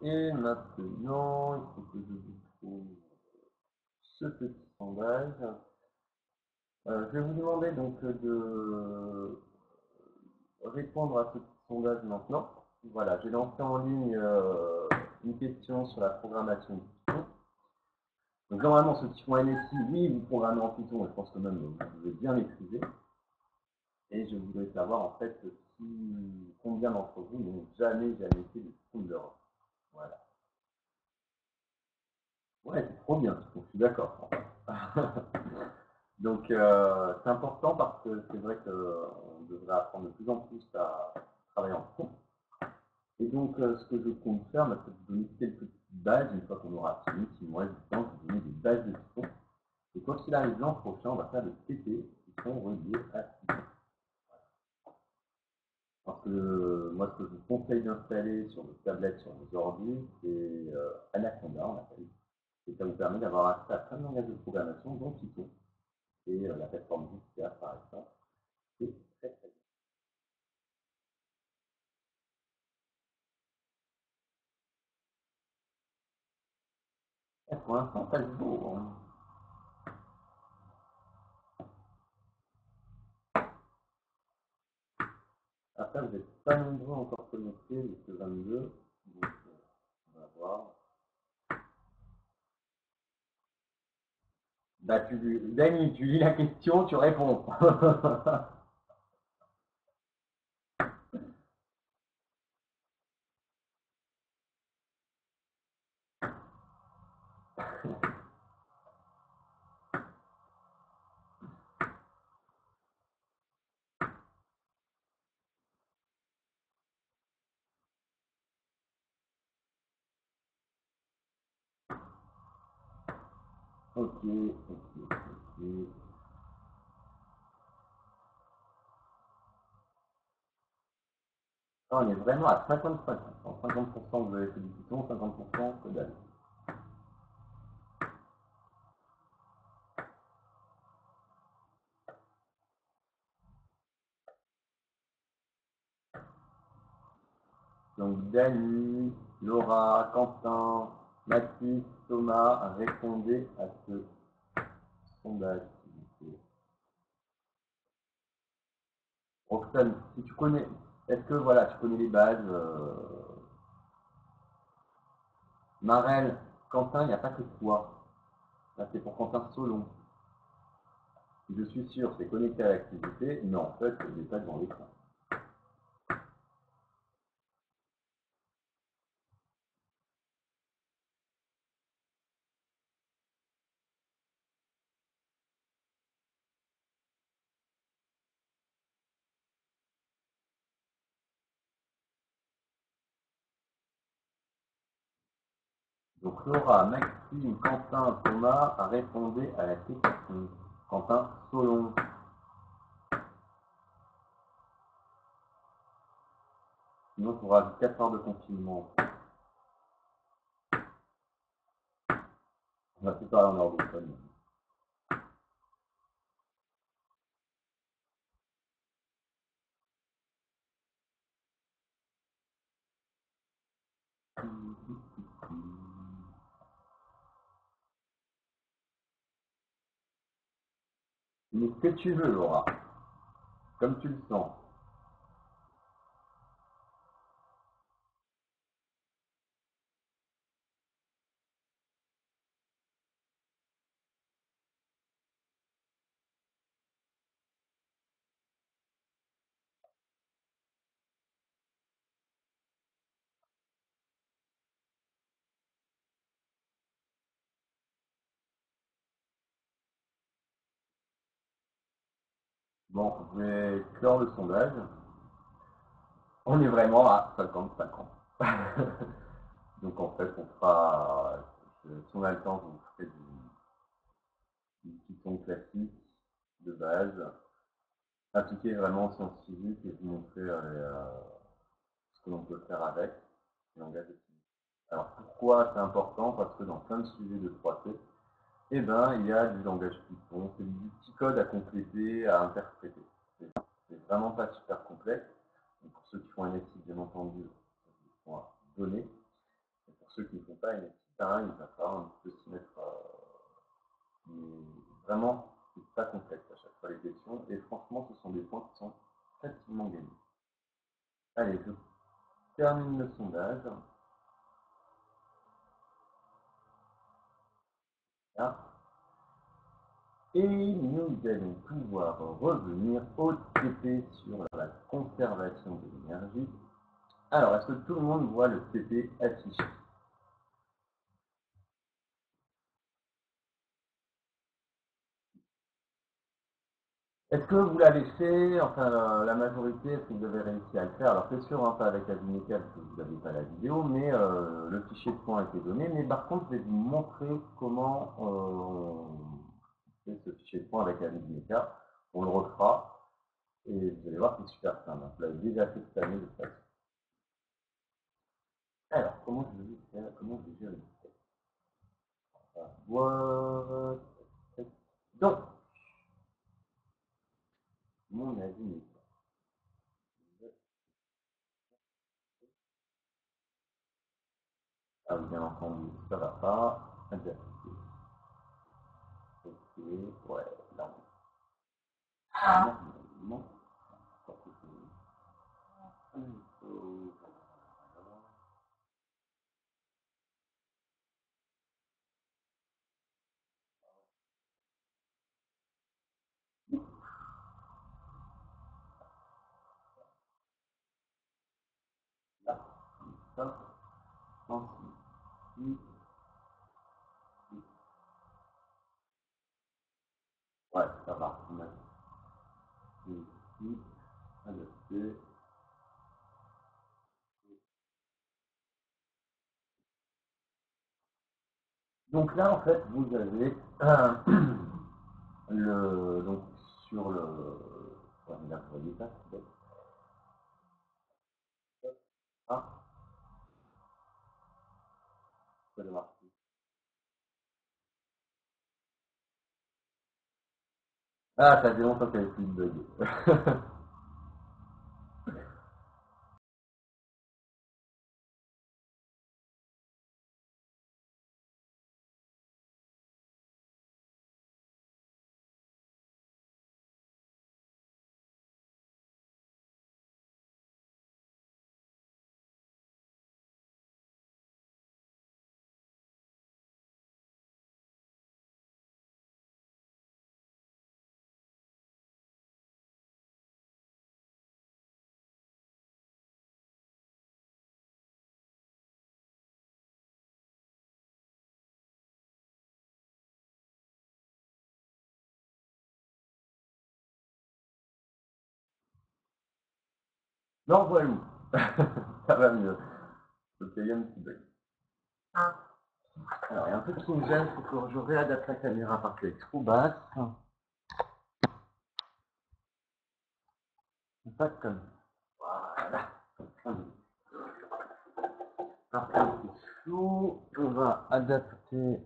Et maintenant, il faut que je vous trouve ce petit sondage. Je vais vous demander donc de répondre à ce petit sondage maintenant. Voilà, j'ai lancé en ligne une question sur la programmation Python. Donc normalement, ceux qui font NSI, oui, vous programmez en Python, et je pense que même vous devez bien maîtriser. Et je voudrais savoir en fait combien d'entre vous n'ont jamais fait de Python de leur. Voilà. Ouais, c'est trop bien, je suis d'accord. Donc c'est important parce que c'est vrai qu'on devrait apprendre de plus en plus à travailler en Python. Et donc ce que je compte faire, c'est vous donner quelques petites bases, une fois qu'on aura fini, si moi du temps, vous donner des bases de Python. Et quoi qu'il arrive l'an prochain, on va faire des TP qui sont reliés à Python. Parce que moi ce que je vous conseille d'installer sur vos tablettes, sur vos ordi, c'est Anaconda, on appelle. Et ça vous permet d'avoir accès à plein de langages de programmation, dont Python. Et la plateforme Vista par exemple. C'est très très bien. Et pour l'instant, pas le jour. Hein. Après, vous n'êtes pas nombreux encore connectés jusqu'au 22. Donc, on va voir. Bah, Dany, tu lis la question, tu réponds. Ok, ok, ok. Ah, on est vraiment à 50-50. 50% vous avez fait du Python, 50% que dalle. Donc, Dany, Laura, Quentin, Mathis, Thomas, répondez à ce sondage, s'il vous plaît. Roxane, si tu connais, est-ce que voilà, tu connais les bases Marel, Quentin, il n'y a pas que toi. Là, c'est pour Quentin Solon. Je suis sûr, c'est connecté à l'activité, mais en fait, il n'est pas devant l'écran. Donc Laura, Maxime, Quentin, Thomas répondaient à la question. Quentin Solon. Sinon, tu auras 4 heures de confinement. On va plus parler en ordophone. Mais ce que tu veux, Laura, comme tu le sens. Bon, je vais clore le sondage. On est vraiment à 50-50. Donc en fait, on fera, si on a le temps, vous ferez du Python classique de base, appliqué vraiment en sciences physiques et vous montrer ce que l'on peut faire avec le langage de physique. Alors pourquoi c'est important? Parce que dans plein de sujets de 3T, eh ben, il y a du langage Python, c'est du petit code à compléter, à interpréter. C'est vraiment pas super complexe. Donc, pour ceux qui font un SI, bien entendu, ils vont donner. ceux qui ne font pas NFTI, pareil, il va falloir un petit peu s'y mettre. Mais vraiment, c'est pas complexe à chaque fois les questions. Et franchement, ce sont des points qui sont facilement gagnés. Allez, je termine le sondage. Là. Et nous allons pouvoir revenir au TP sur la conservation de l'énergie. Alors, est-ce que tout le monde voit le TP affiché? Est-ce que vous l'avez fait, enfin la majorité, est-ce que vous avez réussi à le faire? Alors c'est sûr, hein, pas avec la Vinéca parce que vous n'avez pas la vidéo, mais le fichier de points a été donné. Mais par contre, je vais vous montrer comment on fait ce fichier de points avec la Vinéca. On le refera et vous allez voir que c'est super simple. Vous l'avez déjà fait cette année de toute façon. Alors, comment je vais faire? Comment je vais gérer le texte? On va voir. Donc, mon avis. Ah, bien entendu, ça va pas. Adapter. Ok, ouais, là, non, pas possible. Là, ça, ensuite, ouais, ça va. On a ici, adapter. Donc là, en fait, vous avez donc sur le, ouais, là, vous voyez ça, peut-être. Ah, ça doit marcher. Ah, ça fait longtemps qu'il n'y avait plus de bug. Non, voilà. Ça va mieux. Donc il y a un petit bug. Alors, il y a un truc qui me gêne, c'est que je réadapte la caméra parce qu'elle est trop basse. Pas comme voilà. Par contre, c'est flou. On va adapter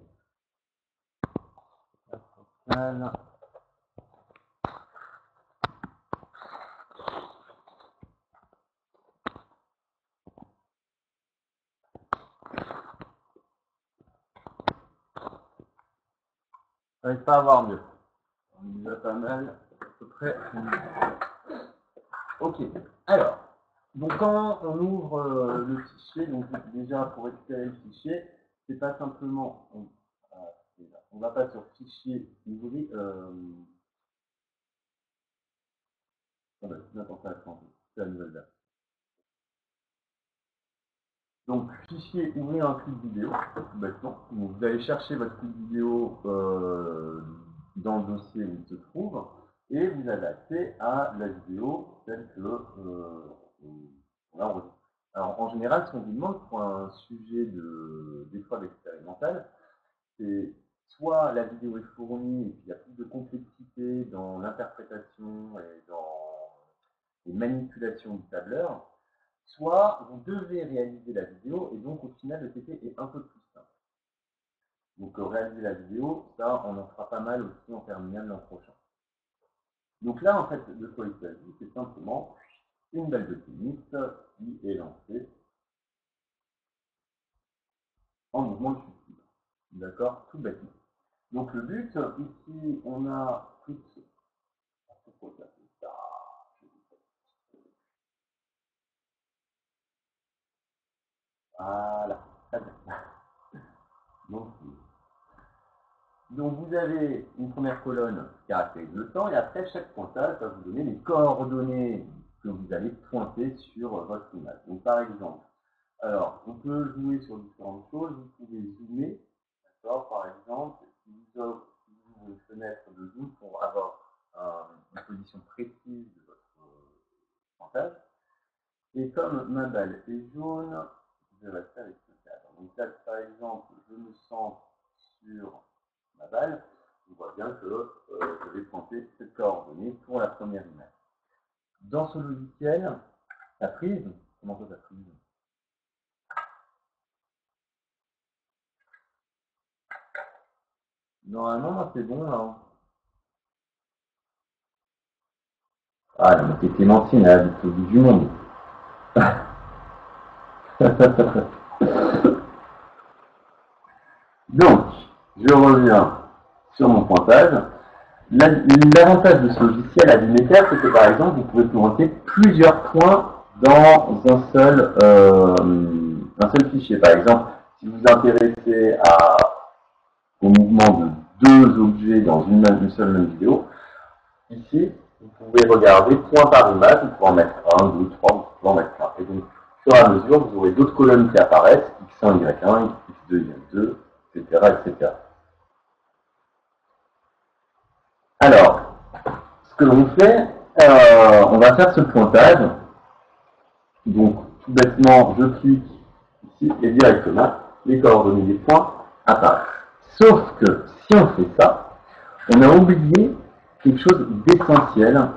la focale. J'arrive pas à voir mieux. On est déjà pas mal. À peu près. Ok. Alors, donc quand on ouvre le fichier, donc déjà pour récupérer le fichier, c'est pas simplement. On va pas sur fichier ouvrir. N'importe quoi, c'est la nouvelle version. Donc, fichier, ouvrir un flux de vidéo, tout bêtement. Donc, vous allez chercher votre flux de vidéo dans le dossier où il se trouve, et vous avez accès à la vidéo telle que on l'a enregistrée. Alors, en général, ce qu'on vous demande pour un sujet d'épreuve expérimentale, c'est soit la vidéo est fournie et puis il y a plus de complexité dans l'interprétation et dans les manipulations du tableur, soit vous devez réaliser la vidéo et donc au final le TP est un peu plus simple. Donc réaliser la vidéo, ça on en fera pas mal aussi en terminale l'an prochain. Donc là en fait de quoi il s'agit, c'est simplement une balle de tennis qui est lancée. en mouvement de chute libre. D'accord? Tout bêtement. Donc le but, ici, on a tout ce... Voilà. Très bien. Donc vous avez une première colonne qui caractérise le temps, et après chaque pointage va vous donner les coordonnées que vous allez pointer sur votre image. Donc par exemple, alors on peut jouer sur différentes choses, vous pouvez zoomer, d'accord, par exemple, si vous ouvrez une fenêtre de zoom pour avoir une position précise de votre pointage. Et comme ma balle est jaune, je vais rester avec ce cadre. Donc là, par exemple, je me centre sur ma balle, on voit bien que je vais pointer cette coordonnée pour la première image. Dans ce logiciel, la prise, comment ça, la prise? Normalement, c'est bon, là. Ah, non, mais c'est Clémentine, elle habite au bout du monde. Donc, je reviens sur mon pointage. L'avantage de ce logiciel à Dimeter, c'est que par exemple, vous pouvez pointer plusieurs points dans un seul fichier. Par exemple, si vous vous intéressez au mouvement de deux objets dans une seule même vidéo, ici, vous pouvez regarder point par image, vous pouvez en mettre 1, 2, 3, vous pouvez en mettre 1. Et donc, au fur et à mesure, vous aurez d'autres colonnes qui apparaissent, x1, y1, x2, y2, etc., etc. Alors, ce que l'on fait, on va faire ce pointage. Donc, tout bêtement, je clique ici et directement, les coordonnées des points apparaissent. Sauf que, si on fait ça, on a oublié quelque chose d'essentiel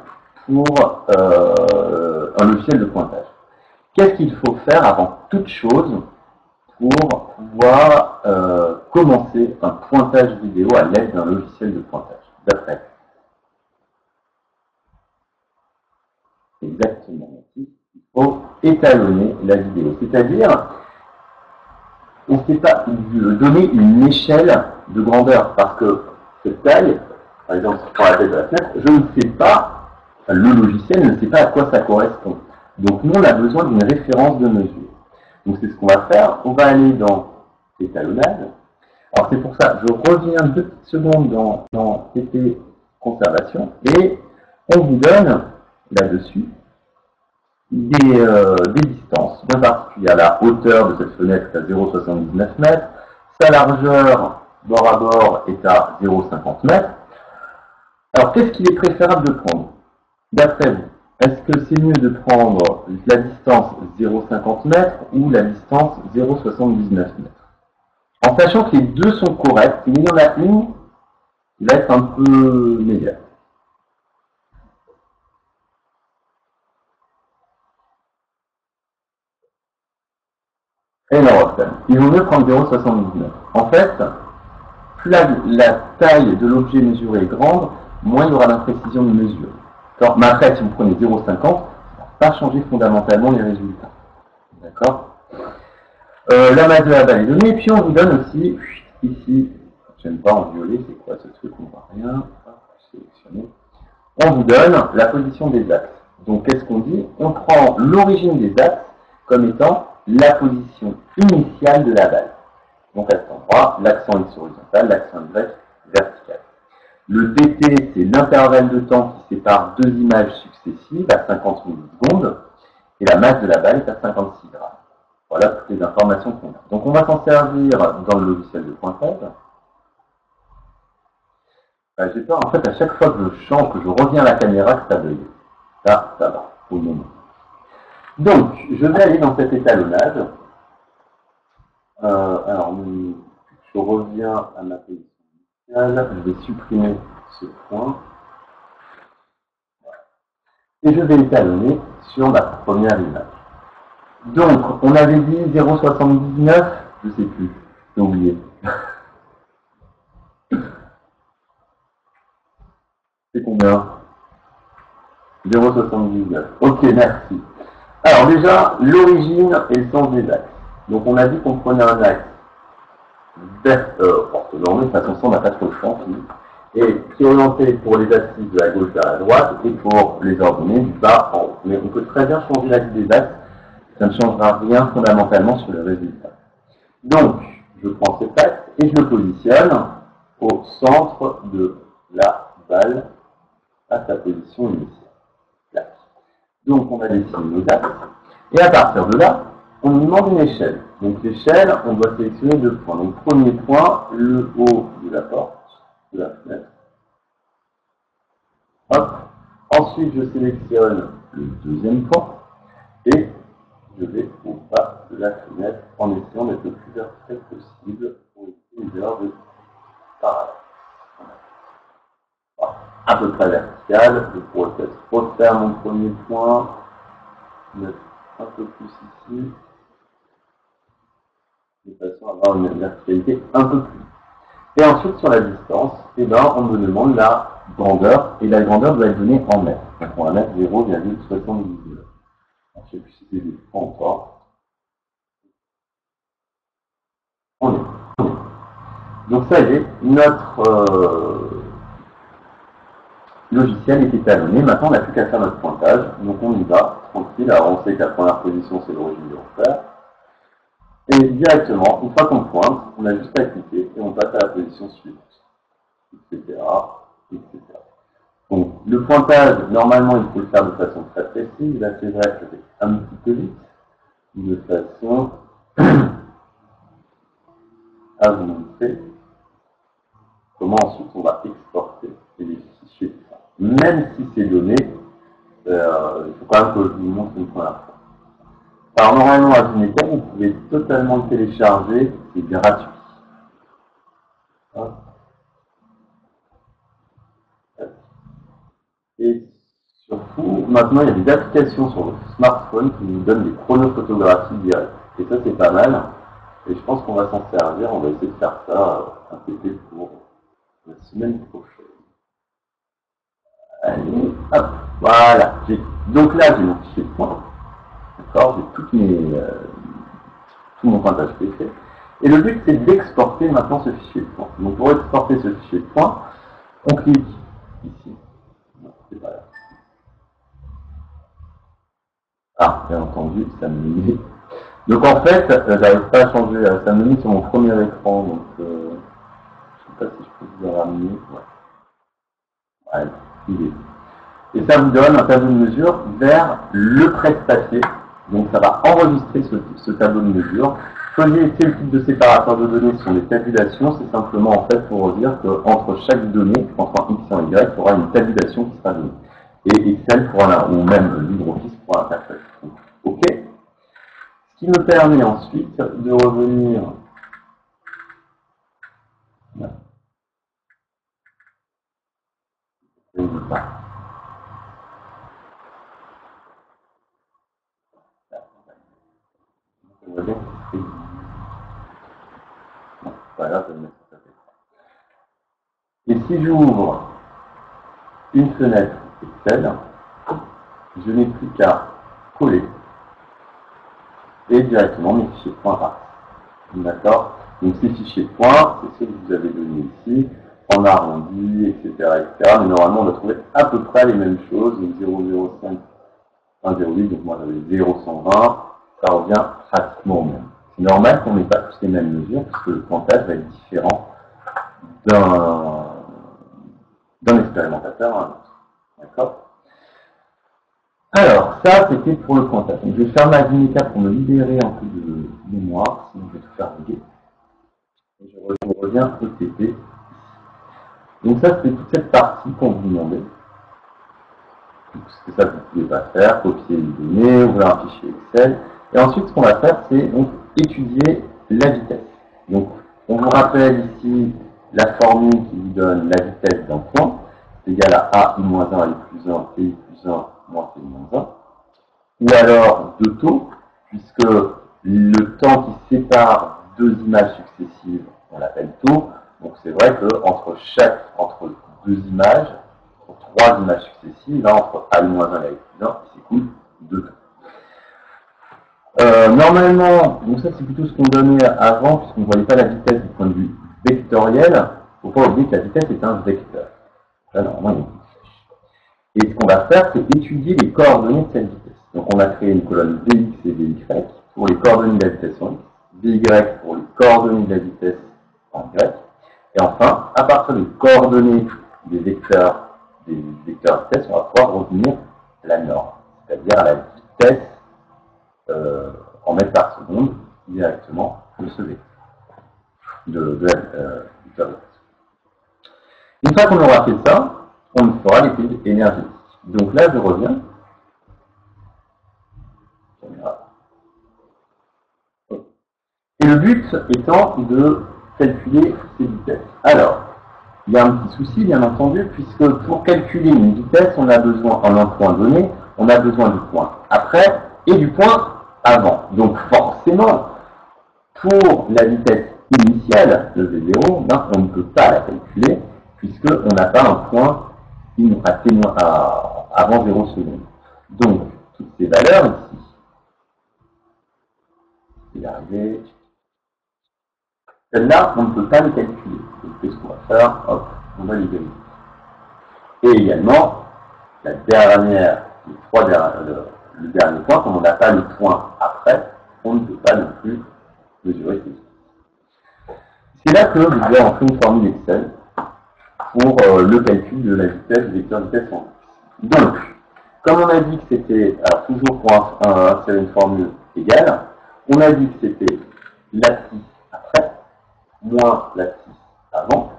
pour un logiciel de pointage. Qu'est-ce qu'il faut faire avant toute chose pour pouvoir commencer un pointage vidéo à l'aide d'un logiciel de pointage, d'après? Exactement. Il faut étalonner la vidéo. C'est-à-dire, on ne sait pas donner une échelle de grandeur, parce que cette taille, par exemple, si je prends la taille de la fenêtre, je ne sais pas, enfin, le logiciel ne sait pas à quoi ça correspond. Donc nous, on a besoin d'une référence de mesure. Donc c'est ce qu'on va faire. On va aller dans l'étalonnage. Alors c'est pour ça, je reviens 2 petites secondes dans TP conservation, et on vous donne là-dessus des distances bien particulières. La hauteur de cette fenêtre est à 0,79 m, sa largeur bord à bord est à 0,50 m. Alors qu'est-ce qu'il est préférable de prendre, d'après vous? Est-ce que c'est mieux de prendre la distance 0,50 m ou la distance 0,79 m? En sachant que les deux sont corrects, mais il y en a une qui va être un peu meilleure. Et non, il vaut mieux prendre 0,79. En fait, plus la taille de l'objet mesuré est grande, moins il y aura d'imprécision de mesure. Alors, mais après, si vous prenez 0,50, ça ne va pas changer fondamentalement les résultats. D'accord? La masse de la balle est donnée, et puis on vous donne aussi, ici, j'aime pas en violet, c'est quoi ce truc? On ne voit rien. Sélectionner. On vous donne la position des axes. Donc, qu'est-ce qu'on dit? On prend l'origine des axes comme étant la position initiale de la balle. Donc, à cet endroit, l'accent X horizontal, l'accent Y vertical. Le dt, c'est l'intervalle de temps qui sépare deux images successives à 50 millisecondes, et la masse de la balle est à 56 grammes. Voilà toutes les informations qu'on a. Donc, on va s'en servir dans le logiciel de pointage. J'ai peur, en fait, à chaque fois que je change, que je reviens à la caméra, que ça bug. Là, ça va, pour le moment. Donc, je vais aller dans cet étalonnage. Alors, je reviens à ma position initiale. Je vais supprimer ce point. Voilà. Et je vais étalonner sur ma première image. Donc, on avait dit 0,79, je ne sais plus, j'ai oublié. C'est combien? 0,79. Ok, merci. Alors déjà, l'origine et le sens des axes. Donc on a dit qu'on prenait un axe orthonormée, de façon on n'a pas trop le champ, et qui est orienté pour les axes de la gauche vers la droite et pour les ordonnées du bas en haut. Mais on peut très bien changer l'axe des axes, ça ne changera rien fondamentalement sur le résultat. Donc, je prends cet axe et je le positionne au centre de la balle à sa position initiale. Donc, on a dessiné nos axes. Et à partir de là, on nous demande une échelle. Donc, l'échelle, on doit sélectionner 2 points. Donc, premier point, le haut de la porte, de la fenêtre. Hop. Ensuite, je sélectionne le deuxième point et je vais au bas de la fenêtre en essayant d'être le plus vertical possible pour éviter les erreurs de parallèle. Voilà. À peu près vertical, je pourrais peut-être refaire mon premier point, mettre un peu plus ici, de façon à avoir une verticalité un peu plus. Et ensuite, sur la distance, eh ben, on me demande la grandeur, et la grandeur doit être donnée en mètres. Donc on va mettre 0,79. Je ne sais plus si c'est des points ou pas. On est. Donc ça y est, notre logiciel est étalonné. Maintenant, on n'a plus qu'à faire notre pointage. Donc on y va, tranquille. Alors on sait que la première position, c'est l'origine du repère. Et directement, une fois qu'on pointe, on a juste à cliquer et on passe à la position suivante, etc. etc. Donc, le pointage, normalement, il faut le faire de façon très précise. Là, c'est vrai que c'est un petit peu vite, de façon à vous montrer comment ensuite on va exporter les fichiers. Même si c'est donné, il faut quand même que je vous montre une première fois. Alors, normalement, à Vineca, vous pouvez totalement le télécharger, c'est gratuit. Et surtout, maintenant, il y a des applications sur votre smartphone qui nous donnent des chronophotographies directes. Et ça, c'est pas mal. Et je pense qu'on va s'en servir. On va essayer de faire ça un PT pour la semaine prochaine. Allez, hop, voilà. Donc là, j'ai mon fichier de points. D'accord, j'ai tout mon pointage qui est fait. Et le but, c'est d'exporter maintenant ce fichier de points. Donc pour exporter ce fichier de points, on clique ici. Non, c'est pas là. Ah, bien entendu, ça me met. Donc en fait, j'arrive pas à changer, ça me met sur mon premier écran, donc je sais pas si je peux vous le ramener. Ouais, il est. Et ça vous donne un tableau de mesure vers le presse-papier. Donc ça va enregistrer ce tableau de mesure. Choisir quel type de séparateur de données sont les tabulations. C'est simplement en fait pour dire qu'entre chaque donnée, entre un X et un Y, il y aura une tabulation qui sera donnée. Et Excel pourra, ou même LibreOffice pourra l'interpréter. OK. Ce qui me permet ensuite de revenir. Et si j'ouvre une fenêtre Excel, je n'ai plus qu'à coller et directement mes fichiers de points apparaissent. D'accord? Donc ces fichiers de points, c'est ceux que vous avez donnés ici, en arrondi, etc., etc. Mais normalement, on a trouvé à peu près les mêmes choses. Donc 0,05, 1,08, donc moi j'avais 0,120, ça revient pratiquement au même. C'est normal qu'on n'ait pas tous les mêmes mesures, puisque le pointage va être différent d'un expérimentateur à un autre. D'accord? Alors, ça, c'était pour le pointage. Donc, je vais faire ma Vineca pour me libérer un peu de mémoire, sinon je vais tout faire bugger. Et je reviens au TP. Donc ça, c'est toute cette partie qu'on vous demandait. Ce que ça, vous ne pouvez pas faire, copier les données, ouvrir un fichier Excel. Et ensuite, ce qu'on va faire, c'est donc étudier la vitesse. Donc, on vous rappelle ici la formule qui vous donne la vitesse d'un point. C'est égal à A, I moins 1, I plus 1, T, I plus 1, moins T moins 1. Ou alors de taux, puisque le temps qui sépare deux images successives, on l'appelle taux. Donc c'est vrai qu'entre deux images, entre trois images successives, là, entre A-1 et A-1, il s'écoule 2 taux. Normalement, donc ça c'est plutôt ce qu'on donnait avant, puisqu'on ne voyait pas la vitesse du point de vue vectoriel. Il ne faut pas oublier que la vitesse est un vecteur. Là, normalement, et ce qu'on va faire, c'est étudier les coordonnées de cette vitesse. Donc on a créé une colonne Vx et Vy pour les coordonnées de la vitesse en x, Vy pour les coordonnées de la vitesse en y. Et enfin, à partir des coordonnées des vecteurs vitesse, on va pouvoir retenir la norme, c'est-à-dire à la vitesse en mètres par seconde directement de ce vecteur. Une fois qu'on aura fait ça, on fera l'étude énergétique. Donc là, je reviens. Et le but étant de calculer ces vitesses. Alors, il y a un petit souci, bien entendu, puisque pour calculer une vitesse, on a besoin, en un point donné, on a besoin du point après et du point avant. Donc forcément, pour la vitesse initiale de V0, ben, on ne peut pas la calculer, puisqu'on n'a pas un point avant 0 secondes. Donc, toutes ces valeurs ici, c'est arrivé. Celles-là, on ne peut pas les calculer. Donc, qu'est-ce qu'on va faire? Hop, on va les vérifier. Et également, la dernière, le dernier point, comme on n'a pas le point après, on ne peut pas non plus mesurer ceci. C'est là que vous devez entrer une formule Excel pour le calcul de la vitesse, du vecteur vitesse en x. Donc, comme on a dit que c'était, alors toujours pour insérer une formule égale, on a dit que c'était l'abscisse après, moins l'abscisse avant.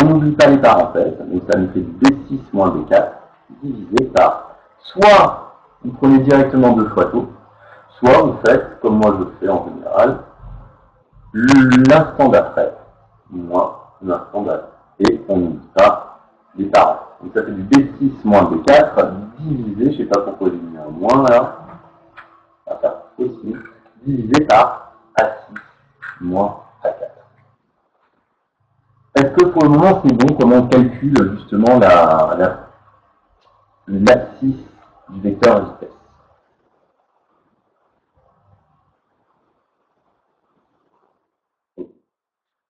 On n'oublie pas les parenthèses, donc ça nous fait du B6 moins B4 divisé par, soit vous prenez directement 2 fois taux, soit vous faites, comme moi je le fais en général, l'instant d'après, moins l'instant d'après. Et on n'oublie pas les parenthèses. Donc ça fait du B6 moins B4 divisé, je ne sais pas pourquoi j'ai mis un moins là, on va faire aussi, divisé par A6 moins A4. Est-ce que pour le moment c'est bon? Comment on calcule justement l'abscisse du vecteur vitesse?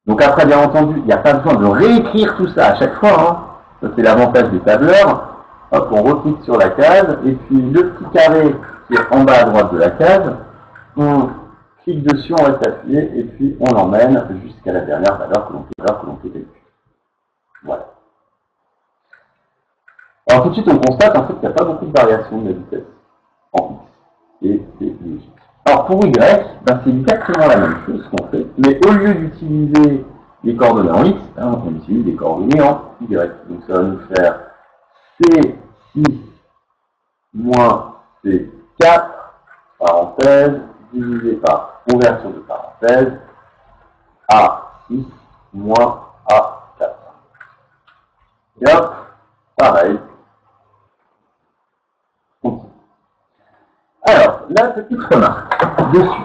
Donc après, bien entendu, il n'y a pas besoin de réécrire tout ça à chaque fois. Hein. Ça, c'est l'avantage des tableurs. Hop, on reclique sur la case, et puis le petit carré qui est en bas à droite de la case, on clique dessus, on reste appuyé, et puis on l'emmène jusqu'à la dernière valeur que l'on peut calculer. Voilà. Alors tout de suite, on constate en fait qu'il n'y a pas beaucoup de variations de la vitesse en x. Et c'est logique. Alors pour y, ben, c'est exactement la même chose qu'on fait, mais au lieu d'utiliser les coordonnées en x, hein, on utilise les coordonnées en y. Donc ça va nous faire C6 moins C4, parenthèse, divisé par ouverture de parenthèse, A6 moins A4. Et hop, pareil. Alors, là, petite remarque dessus.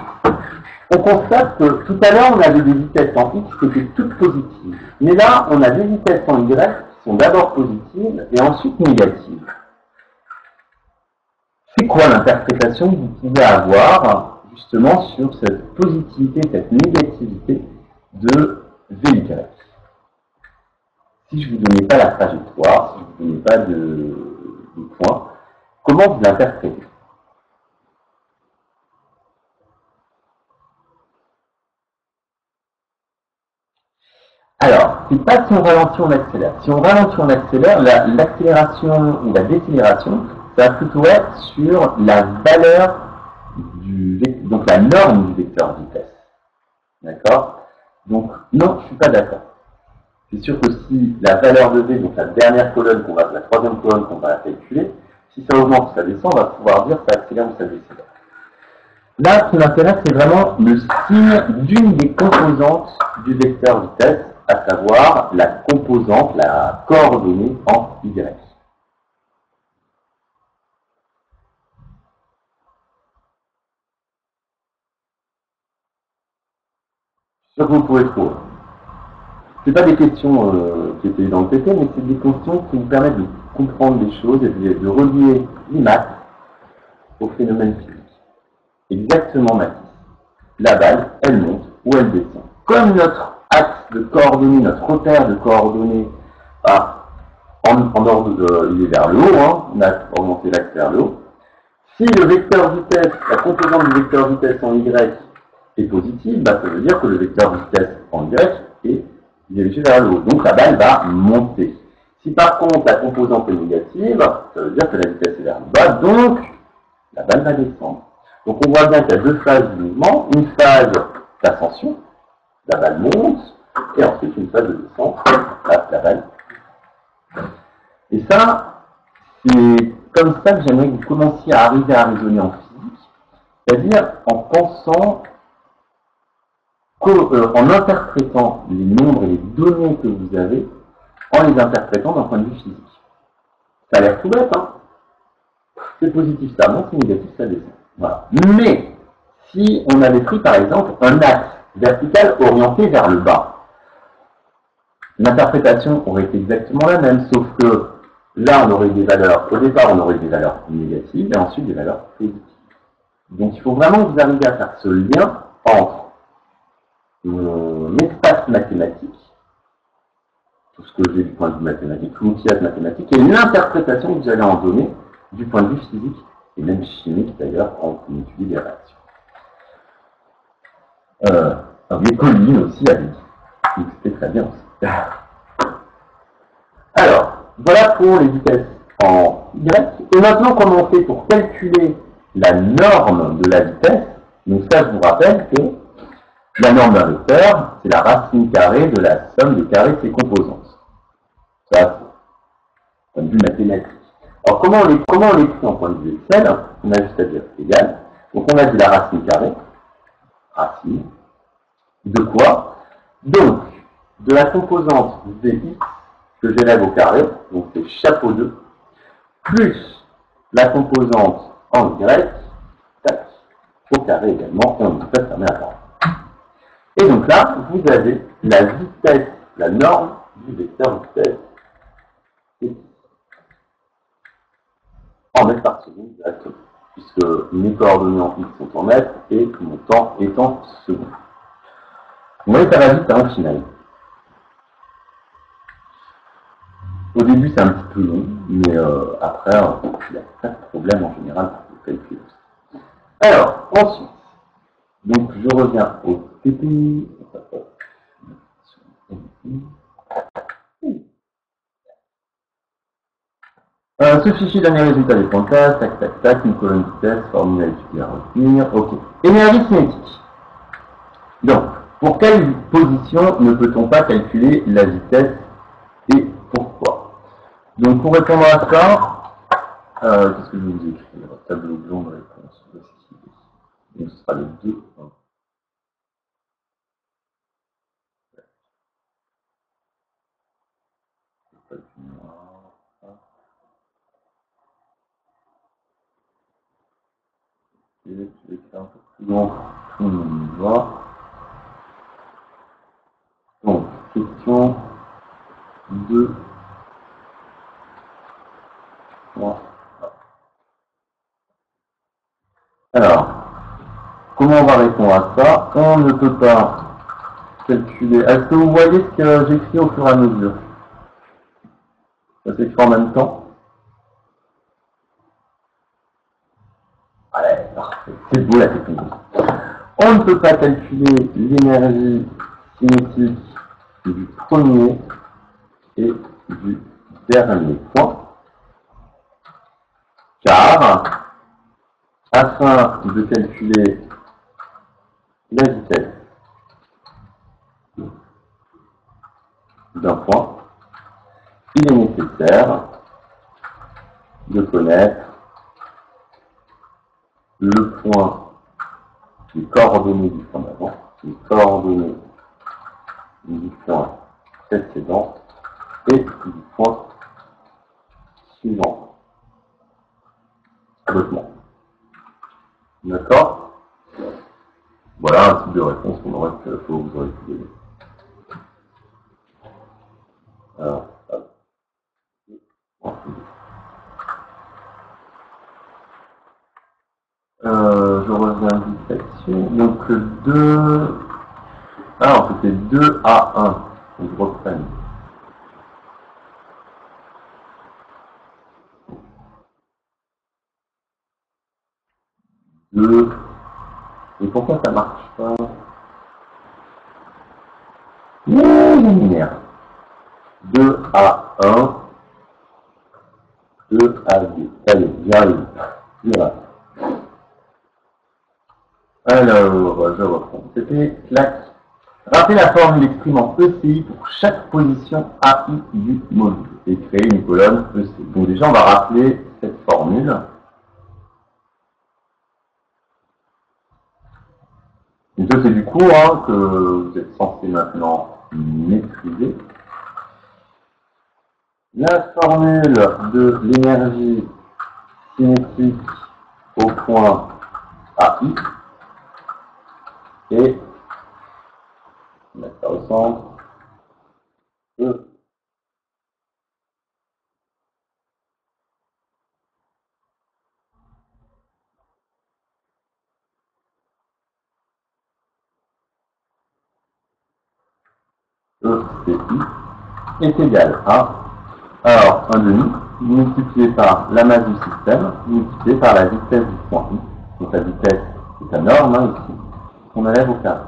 On constate que tout à l'heure, on avait des vitesses en x qui étaient toutes positives. Mais là, on a des vitesses en y qui sont d'abord positives et ensuite négatives. C'est quoi l'interprétation que vous pouvez avoir justement sur cette positivité, cette négativité de Vy? Si je ne vous donnais pas la trajectoire, si je ne vous donnais pas de point, comment vous l'interprétez? Alors, c'est pas si on ralentit, on accélère. Si on ralentit, on accélère, l'accélération ou la décélération, ça va plutôt être sur la valeur donc la norme du vecteur vitesse. D'accord? Donc, non, je ne suis pas d'accord. C'est sûr que si la valeur de V, donc la dernière colonne, la troisième colonne qu'on va calculer, si ça augmente ou ça descend, on va pouvoir dire ça accélère ou ça décélère. Là, ce qui m'intéresse, c'est vraiment le signe d'une des composantes du vecteur vitesse, à savoir la composante, la coordonnée en Y. C'est sûr que vous pouvez trouver. Ce pas des questions qui étaient dans le TT, mais c'est des questions qui vous permettent de comprendre des choses et de relier l'IMAX au phénomène physique. exactement Mathis. La balle, elle monte ou elle descend. Comme notre axe de coordonnées, notre repère de coordonnées, en ordre il est vers le haut, hein, on a orienté l'axe vers le haut. Si le vecteur vitesse, la composante du vecteur vitesse en Y est positive, ça veut dire que le vecteur vitesse en Y est dirigé vers le haut. Donc la balle va monter. Si par contre la composante est négative, ça veut dire que la vitesse est vers le bas, donc la balle va descendre. Donc on voit bien qu'il y a deux phases du mouvement, une phase d'ascension, la balle monte, et ensuite une phase de descente, la balle. Et ça, c'est comme ça que j'aimerais que vous commenciez à arriver à raisonner en physique, c'est-à-dire en pensant, en interprétant les nombres et les données que vous avez, en les interprétant d'un point de vue physique. Ça a l'air tout bête, hein? C'est positif, ça monte, c'est négatif, ça descend. Voilà. Mais, si on avait pris par exemple un axe vertical orienté vers le bas, l'interprétation aurait été exactement la même, sauf que là on aurait des valeurs, au départ on aurait des valeurs négatives et ensuite des valeurs positives. Donc il faut vraiment que vous arriviez à faire ce lien entre mon espace mathématique, tout ce que j'ai du point de vue mathématique, l'outillage mathématique, et l'interprétation que vous allez en donner du point de vue physique, et même chimique d'ailleurs, quand vous étudiez des réactions. Les collines aussi avait dit. Donc c'était très bien aussi. Alors, voilà pour les vitesses en Y. Et maintenant, comment on fait pour calculer la norme de la vitesse? Donc ça, je vous rappelle que la norme d'un vecteur, c'est la racine carrée de la somme des carrés de ses composantes. Ça, c'est point de vue mathématique. Alors, comment on l'écrit en point de vue Excel? On a juste à dire égal. Donc, on a dit la racine carrée. Racine. De quoi? Donc, de la composante Vx que j'élève au carré, donc c'est chapeau 2, plus la composante en Y, tac, au carré également, et on peut fermer la barre. Et donc là, vous avez la vitesse, la norme du vecteur vitesse en mètres par seconde directement, puisque mes coordonnées en x sont en mètres et mon temps est en secondes. Vous voyez, ça va vite au final. Au début, c'est un petit peu long, mais après, il n'y a pas de problème en général pour le calcul. Alors, ensuite, donc je reviens au TPI. Ce fichier donne les résultats des pointages, tac tac tac, une colonne vitesse, formule à étudier à retenir, ok. Énergie cinétique. Donc, pour quelle position ne peut-on pas calculer la vitesse et pourquoi? Donc, pour répondre à ça, qu'est-ce que je vais vous écrire? Tableau blanc de réponse. Donc, ce sera les deux. Donc, on y va. Donc, question 2. Alors, comment on va répondre à ça? On ne peut pas calculer. Est-ce que vous voyez ce que j'écris au fur et à mesure? Ça s'écrit en même temps? Allez, parfait. C'est beau la technique. On ne peut pas calculer l'énergie cinétique du premier et du dernier point, car afin de calculer la vitesse d'un point, il est nécessaire de connaître le point, les coordonnées du point d'avant, les coordonnées du point précédent et du point suivant. D'accord? Voilà un type de réponse qu'on aurait que vous aurez pu donner. Alors, Je reviens vite là-dessus. Donc 2... Ah non, c'était 2 à 1. Donc je reprenne. 2. Et pourquoi ça marche pas? Merde. 2 à 1. 2 à 2. Allez, j'y arrive. Alors, je reprends. C'était clac. Rappelez la formule exprimant ECI pour chaque position AI du module et créer une colonne ECI. Donc déjà, on va rappeler cette formule. Et ça, c'est du cours que vous êtes censé maintenant maîtriser. La formule de l'énergie cinétique au point AI et mettre ça au centre E. ECI est égal à, alors, 1 demi, multiplié par la masse du système, multiplié par la vitesse du point I. Donc la vitesse est la norme, ici. On enlève au carré.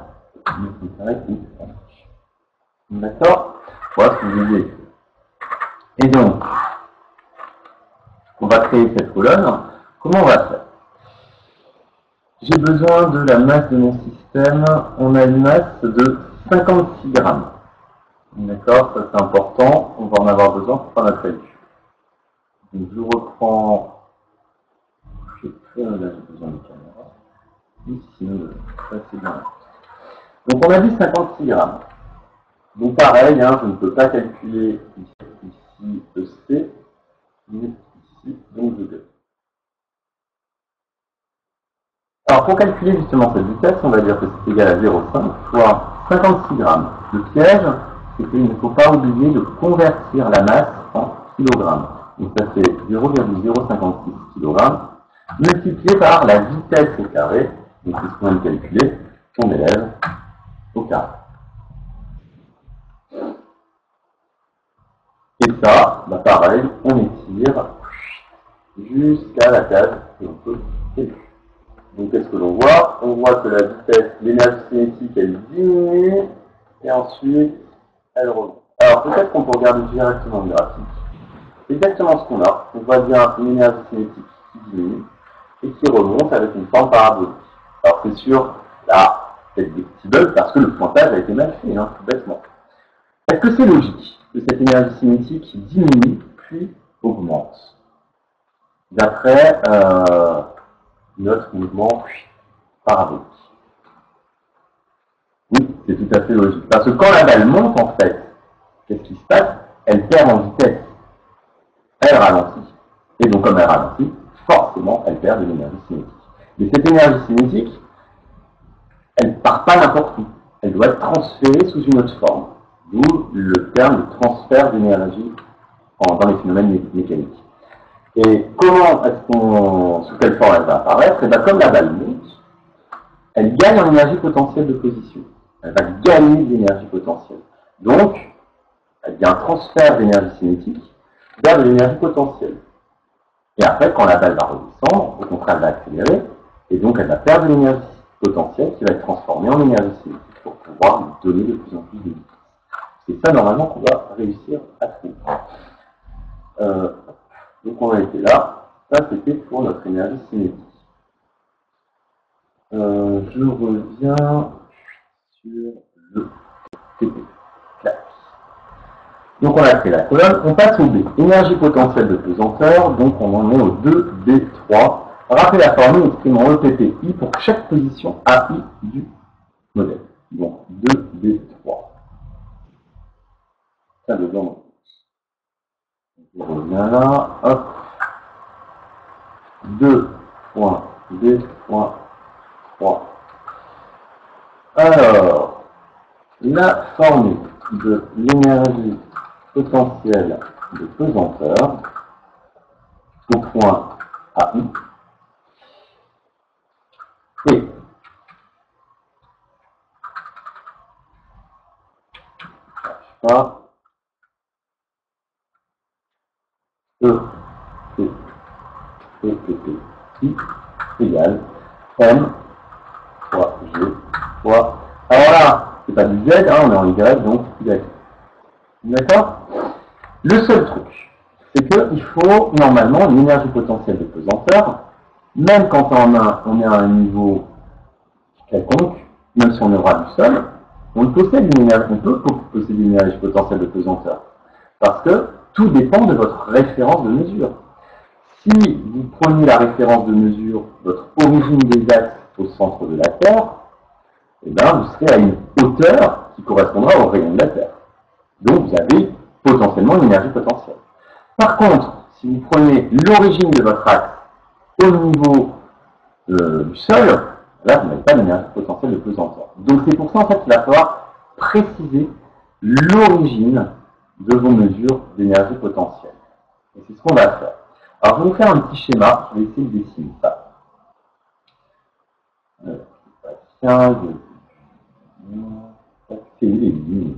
D'accord? Voilà ce que je vous dis. Et donc, on va créer cette colonne. Comment on va faire? J'ai besoin de la masse de mon système. On a une masse de 56 grammes. D'accord? Ça c'est important. On va en avoir besoin pour faire notre calcul. Donc je reprends. Là j'ai besoin de caméra. Ici, ça c'est bien. Donc on a dit 56 grammes. Donc pareil, je ne peux pas calculer ici EC, mais ici donc ED. Alors pour calculer justement cette vitesse, on va dire que c'est égal à 0,5 fois 56 grammes. Le piège, c'est qu'il ne faut pas oublier de convertir la masse en kilogrammes. Donc ça fait 0,056 kg multiplié par la vitesse au carré. Donc c'est ce qu'on vient de calculer, on élève au carré. Et ça, pareil, on étire jusqu'à la case que l'on peut calculer. Donc qu'est-ce que l'on voit? On voit que la vitesse, l'énergie cinétique, elle diminue et ensuite elle remonte. Alors peut-être qu'on peut regarder directement le graphique. C'est exactement ce qu'on a. On voit bien une énergie cinétique qui diminue et qui remonte avec une forme parabolique. Alors c'est sûr, là, c'est des petits bugs parce que le pointage a été mal fait, tout bêtement. Est-ce que c'est logique que cette énergie cinétique diminue puis augmente d'après notre mouvement parabolique? Oui, c'est tout à fait logique. Parce que quand la balle monte, en fait, qu'est-ce qui se passe? Elle perd en vitesse. Elle ralentit. Et donc, comme elle ralentit, forcément, elle perd de l'énergie cinétique. Mais cette énergie cinétique, elle ne part pas n'importe où. Elle doit être transférée sous une autre forme. D'où le terme de transfert d'énergie dans les phénomènes mécaniques. Et comment est-ce sous quelle forme elle va apparaître? Et bien, comme la balle monte, elle gagne en énergie potentielle de position. Elle va gagner de l'énergie potentielle. Donc, il y a un transfert d'énergie cinétique vers de l'énergie potentielle. Et après, quand la balle va redescendre, au contraire, elle va accélérer, et donc elle va perdre de l'énergie potentielle qui va être transformée en énergie cinétique pour pouvoir lui donner de plus en plus de vitesse. C'est ça, normalement, qu'on va réussir à trouver. Donc, on a été là. Ça, c'était pour notre énergie cinétique. Je reviens sur le TP. Donc on a créé la colonne, on passe au B. Énergie potentielle de pesanteur, donc on en est au 2B3. Rappelez la formule exprimant EPPI pour chaque position AI du modèle. Donc 2B3. Ça devient. Je reviens là, hop. 2.B.3. Alors, la formule de l'énergie potentielle de pesanteur au point AI T. Pas. E. T. T. T. T. I égale M fois G fois. Alors là, c'est pas du Z, hein, on est en Y, donc Y. D'accord? Le seul truc, c'est qu'il faut normalement une énergie potentielle de pesanteur, même quand on est à un niveau quelconque, même si on est au ras du sol, on peut posséder une énergie potentielle de pesanteur. Parce que tout dépend de votre référence de mesure. Si vous prenez la référence de mesure, votre origine des axes au centre de la Terre, eh bien, vous serez à une hauteur qui correspondra au rayon de la Terre. Donc, vous avez potentiellement une énergie potentielle. Par contre, si vous prenez l'origine de votre axe au niveau du sol, là, vous n'avez pas d'énergie potentielle de pesanteur. Donc, c'est pour ça, en fait, qu'il va falloir préciser l'origine de vos mesures d'énergie potentielle. Et c'est ce qu'on va faire. Alors, je vais vous faire un petit schéma. Je vais essayer de dessiner ça. C'est les lignes.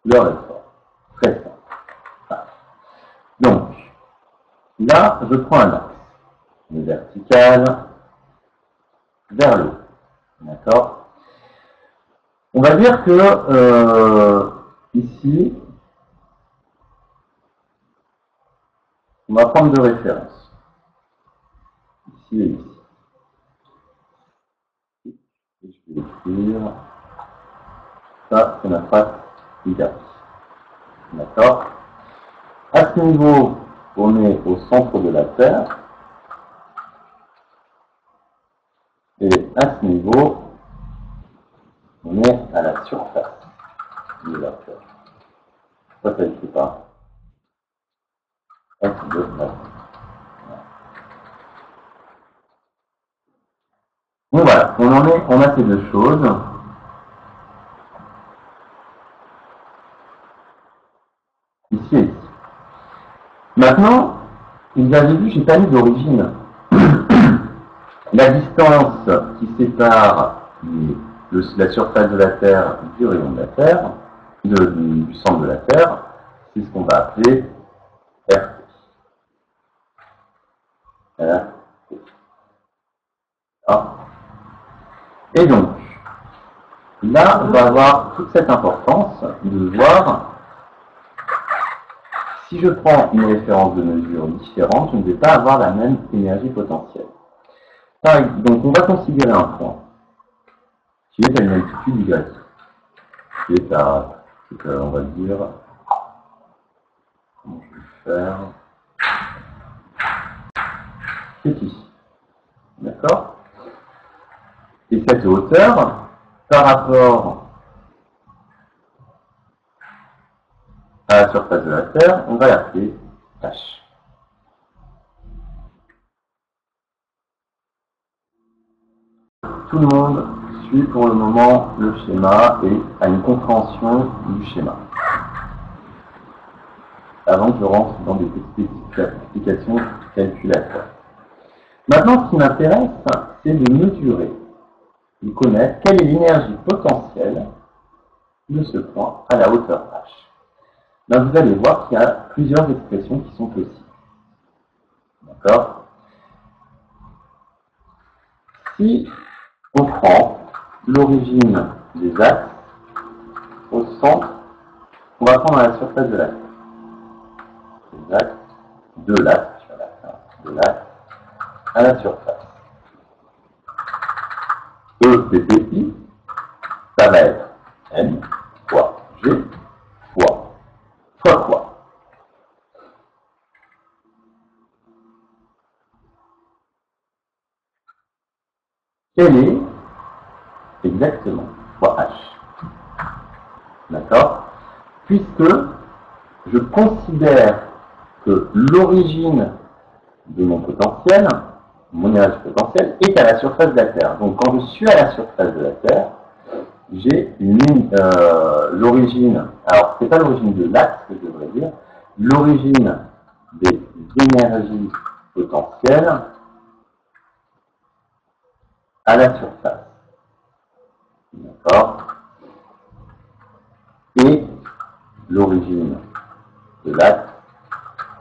Leur effort. Très simple. Voilà. Donc, là, je prends un axe. Une verticale vers le haut. D'accord? On va dire que ici, on va prendre deux références. Ici et ici. Et je vais écrire. Ça, c'est ma face identique. D'accord? À ce niveau, on est au centre de la Terre. Et à ce niveau, on est à la surface de la Terre. Ça, ça n'existe pas. Donc voilà, on a ces deux choses. Ici et ici. Maintenant, vous avez vu, j'ai pas mis d'origine. La distance qui sépare la surface de la Terre du rayon de la Terre, du centre de la Terre, c'est ce qu'on va appeler RT. Et donc, là, on va avoir toute cette importance de voir si je prends une référence de mesure différente, je ne vais pas avoir la même énergie potentielle. Donc, on va considérer un point qui est à une altitude Y, qui est à, on va dire, comment je vais faire, c'est ici. D'accord? Et cette hauteur, par rapport à la surface de la Terre, on va l'appeler H. Tout le monde suit pour le moment le schéma et a une compréhension du schéma. Avant que je rentre dans des petites explications calculatoires. Maintenant, ce qui m'intéresse, c'est de mesurer, de connaître quelle est l'énergie potentielle de ce point à la hauteur H. Là, vous allez voir qu'il y a plusieurs expressions qui sont possibles. D'accord? Si on prend l'origine des axes au centre, on va prendre la surface de l'axe. Les axes de l'axe, de l'axe à la surface. EPPI, ça va être M fois G fois quoi? Quel est exactement fois H? D'accord? Puisque je considère que l'origine de mon potentiel, mon énergie potentielle, est à la surface de la Terre. Donc quand je suis à la surface de la Terre, j'ai l'origine, alors c'est pas l'origine de l'axe que je devrais dire, l'origine des énergies potentielles à la surface. D'accord? Et l'origine de l'axe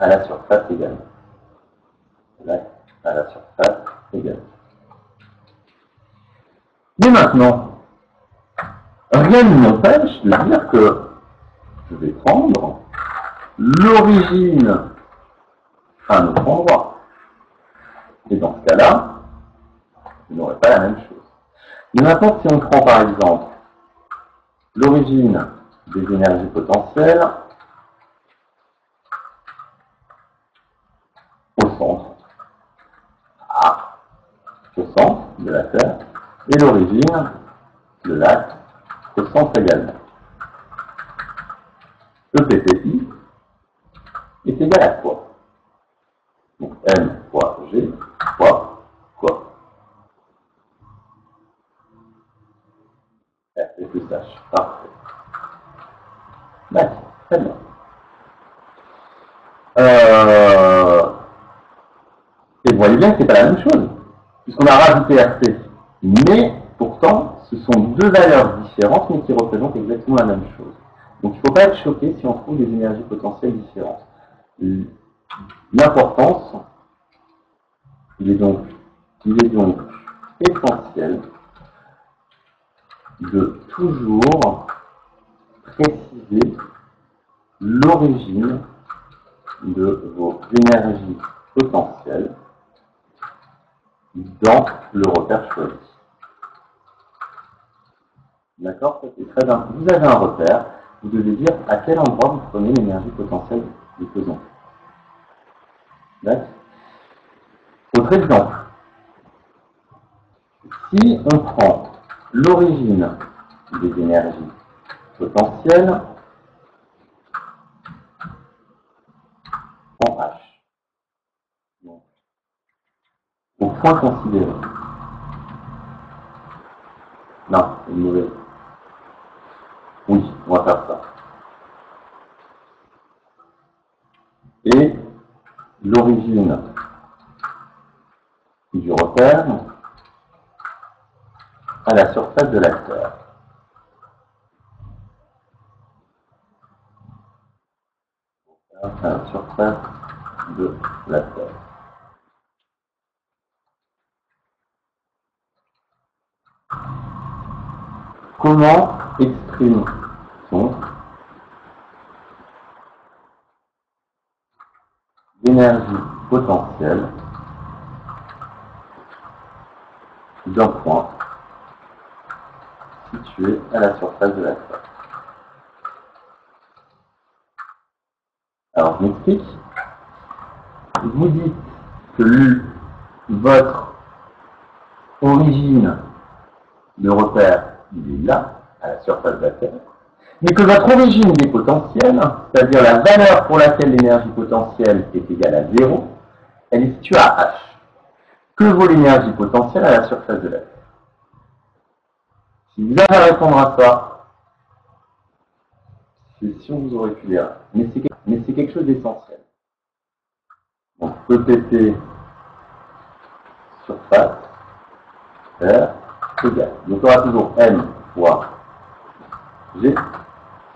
à la surface également. L'axe à la surface également. Mais maintenant, rien ne m'empêche de dire que je vais prendre l'origine à un autre endroit. Et dans ce cas-là, je n'aurai pas la même chose. Mais maintenant, si on prend par exemple l'origine des énergies potentielles au centre, au centre de la Terre, et l'origine de l'axe au centre également. EPPI est égal à quoi? Donc M fois G fois quoi? FSH. Parfait. D'accord, très bien. Et vous voyez bien que ce n'est pas la même chose, puisqu'on a rajouté RT. Mais pourtant, ce sont deux valeurs différentes, mais qui représentent exactement la même chose. Donc il ne faut pas être choqué si on trouve des énergies potentielles différentes. L'importance, il est donc essentiel de toujours préciser l'origine de vos énergies potentielles dans le repère choisi. D'accord? Ça c'est très important. Vous avez un repère, vous devez dire à quel endroit vous prenez l'énergie potentielle du pesant. D'accord? Autre exemple. Si on prend l'origine des énergies potentielles en H, donc, au point considéré. Non, c'est une mauvaise. Oui, on va faire ça. Et l'origine du repère à la surface de la Terre. À la surface de la Terre. Comment exprime-t-on l'énergie potentielle d'un point situé à la surface de la Terre? Alors, je m'explique. Vous dites que votre origine de repère, il est là, à la surface de la Terre, mais que votre origine des potentiels, c'est-à-dire la valeur pour laquelle l'énergie potentielle est égale à 0, elle est située à H. Que vaut l'énergie potentielle à la surface de la Terre? Si vous avez à répondre à ça, c'est sûr que vous aurez pu lire. Mais c'est quelque chose d'essentiel. Donc, EPT surface, R égale. Donc, on aura toujours M fois G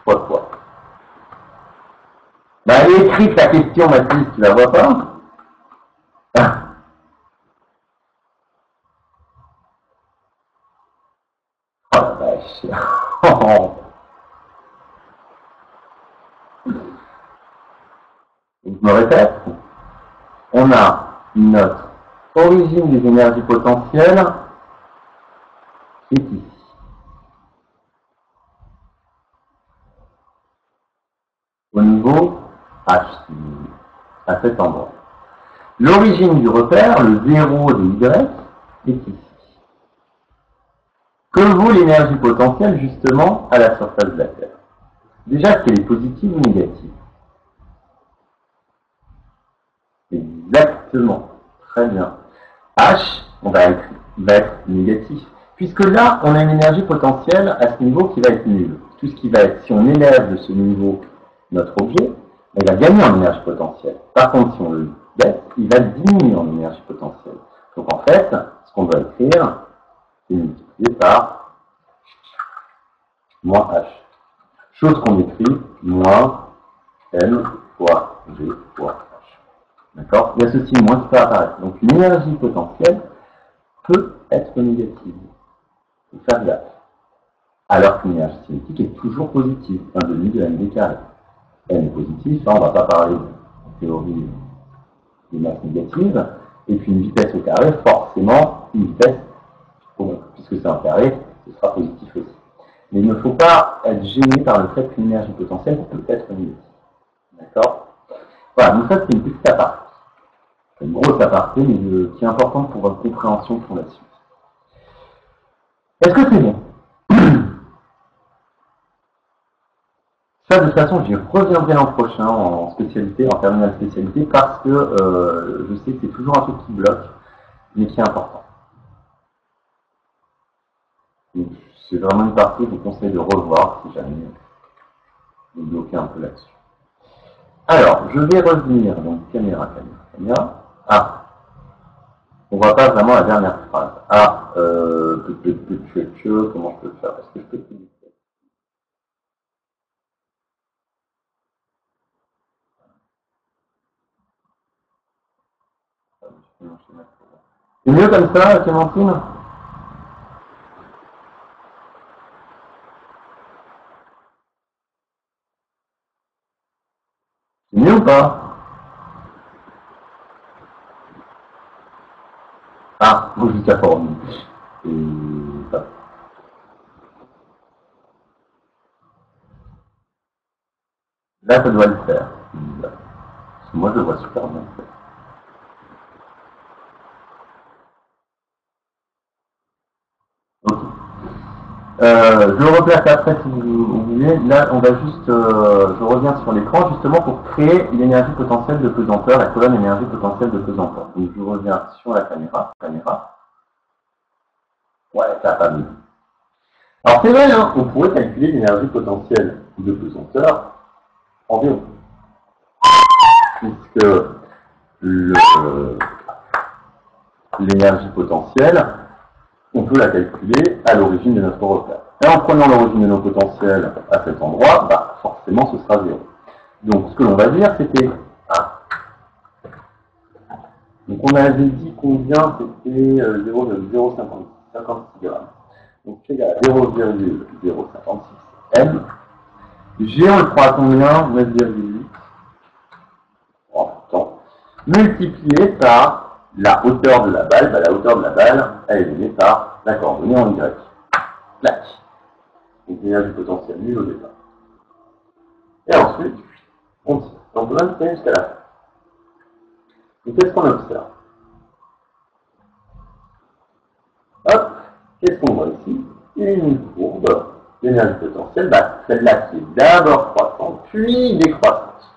fois quoi? Ben, elle est écrite la question, Mathis, tu la vois pas? Oh la vache. Je me répète, on a notre origine des énergies potentielles qui est ici. Au niveau H, à cet endroit. L'origine du repère, le 0 de Y, est ici. Que vaut l'énergie potentielle justement à la surface de la Terre? Déjà, est-ce qu'elle est positive ou négative? Exactement. Très bien. H, on va être négatif. Puisque là, on a une énergie potentielle à ce niveau qui va être nulle. Tout ce qui va être, si on élève de ce niveau notre objet, il va gagner en énergie potentielle. Par contre, si on le baisse, il va diminuer en énergie potentielle. Donc en fait, ce qu'on doit écrire, c'est multiplié par moins H. Chose qu'on écrit moins M fois G fois H. D'accord? Il y a ce signe moins qui peut apparaître. Donc une énergie potentielle peut être négative. Il faut faire gaffe. Alors qu'une énergie cinétique est toujours positive, 1/2 de mv carré. M est positive, ça on ne va pas parler en théorie des masses négatives, et puis une vitesse au carré, forcément une vitesse, puisque c'est un carré, ce sera positif aussi. Mais il ne faut pas être gêné par le fait qu'une énergie potentielle peut être négative. D'accord? Voilà, donc ça c'est une petite aparté. C'est une grosse aparté, mais qui est importante pour votre compréhension pour la suite. Est-ce que c'est bon? Ça, de toute façon, j'y reviendrai l'an prochain en spécialité, en terminale spécialité, parce que je sais que c'est toujours un truc qui bloque, mais qui est important. Donc, c'est vraiment une partie que je vous conseille de revoir si jamais vous bloquez un peu là-dessus. Alors, je vais revenir, donc caméra. Ah, on voit pas vraiment la dernière phrase. Ah, comment je peux le faire? Est-ce que je peux publier? C'est mieux comme ça, Clémentine? C'est mieux ou pas? Ah, vous juste la forme. Là, ça doit le faire. Parce que moi, je le vois super bien. Ok. Je le replace après si vous voulez. Là, on va juste, je reviens sur l'écran justement pour créer l'énergie potentielle de pesanteur, la colonne énergie potentielle de pesanteur. Donc je reviens sur la caméra. Ouais, ça n'a pas mieux. Alors c'est vrai, hein, on pourrait calculer l'énergie potentielle de pesanteur environ. Puisque l'énergie potentielle, on peut la calculer à l'origine de notre repère. Et en prenant l'origine de nos potentiels à cet endroit, bah, forcément ce sera 0. Donc ce que l'on va dire, c'était 1. Donc on avait dit combien c'était 0,056 grammes. Donc c'est égal à 0,056 M. G, on le prend à combien? 9,8. Multiplié par la hauteur de la balle. Bah, la hauteur de la balle, elle est donnée par la coordonnée en Y. Clac. Donc l'énergie potentielle nulle au départ. Et ensuite, on tire. Donc on va tirer jusqu'à la fin. Et qu'est-ce qu'on observe? Hop, qu'est-ce qu'on voit ici? Une courbe d'énergie potentielle, bah, celle-là qui est d'abord croissante, puis décroissante.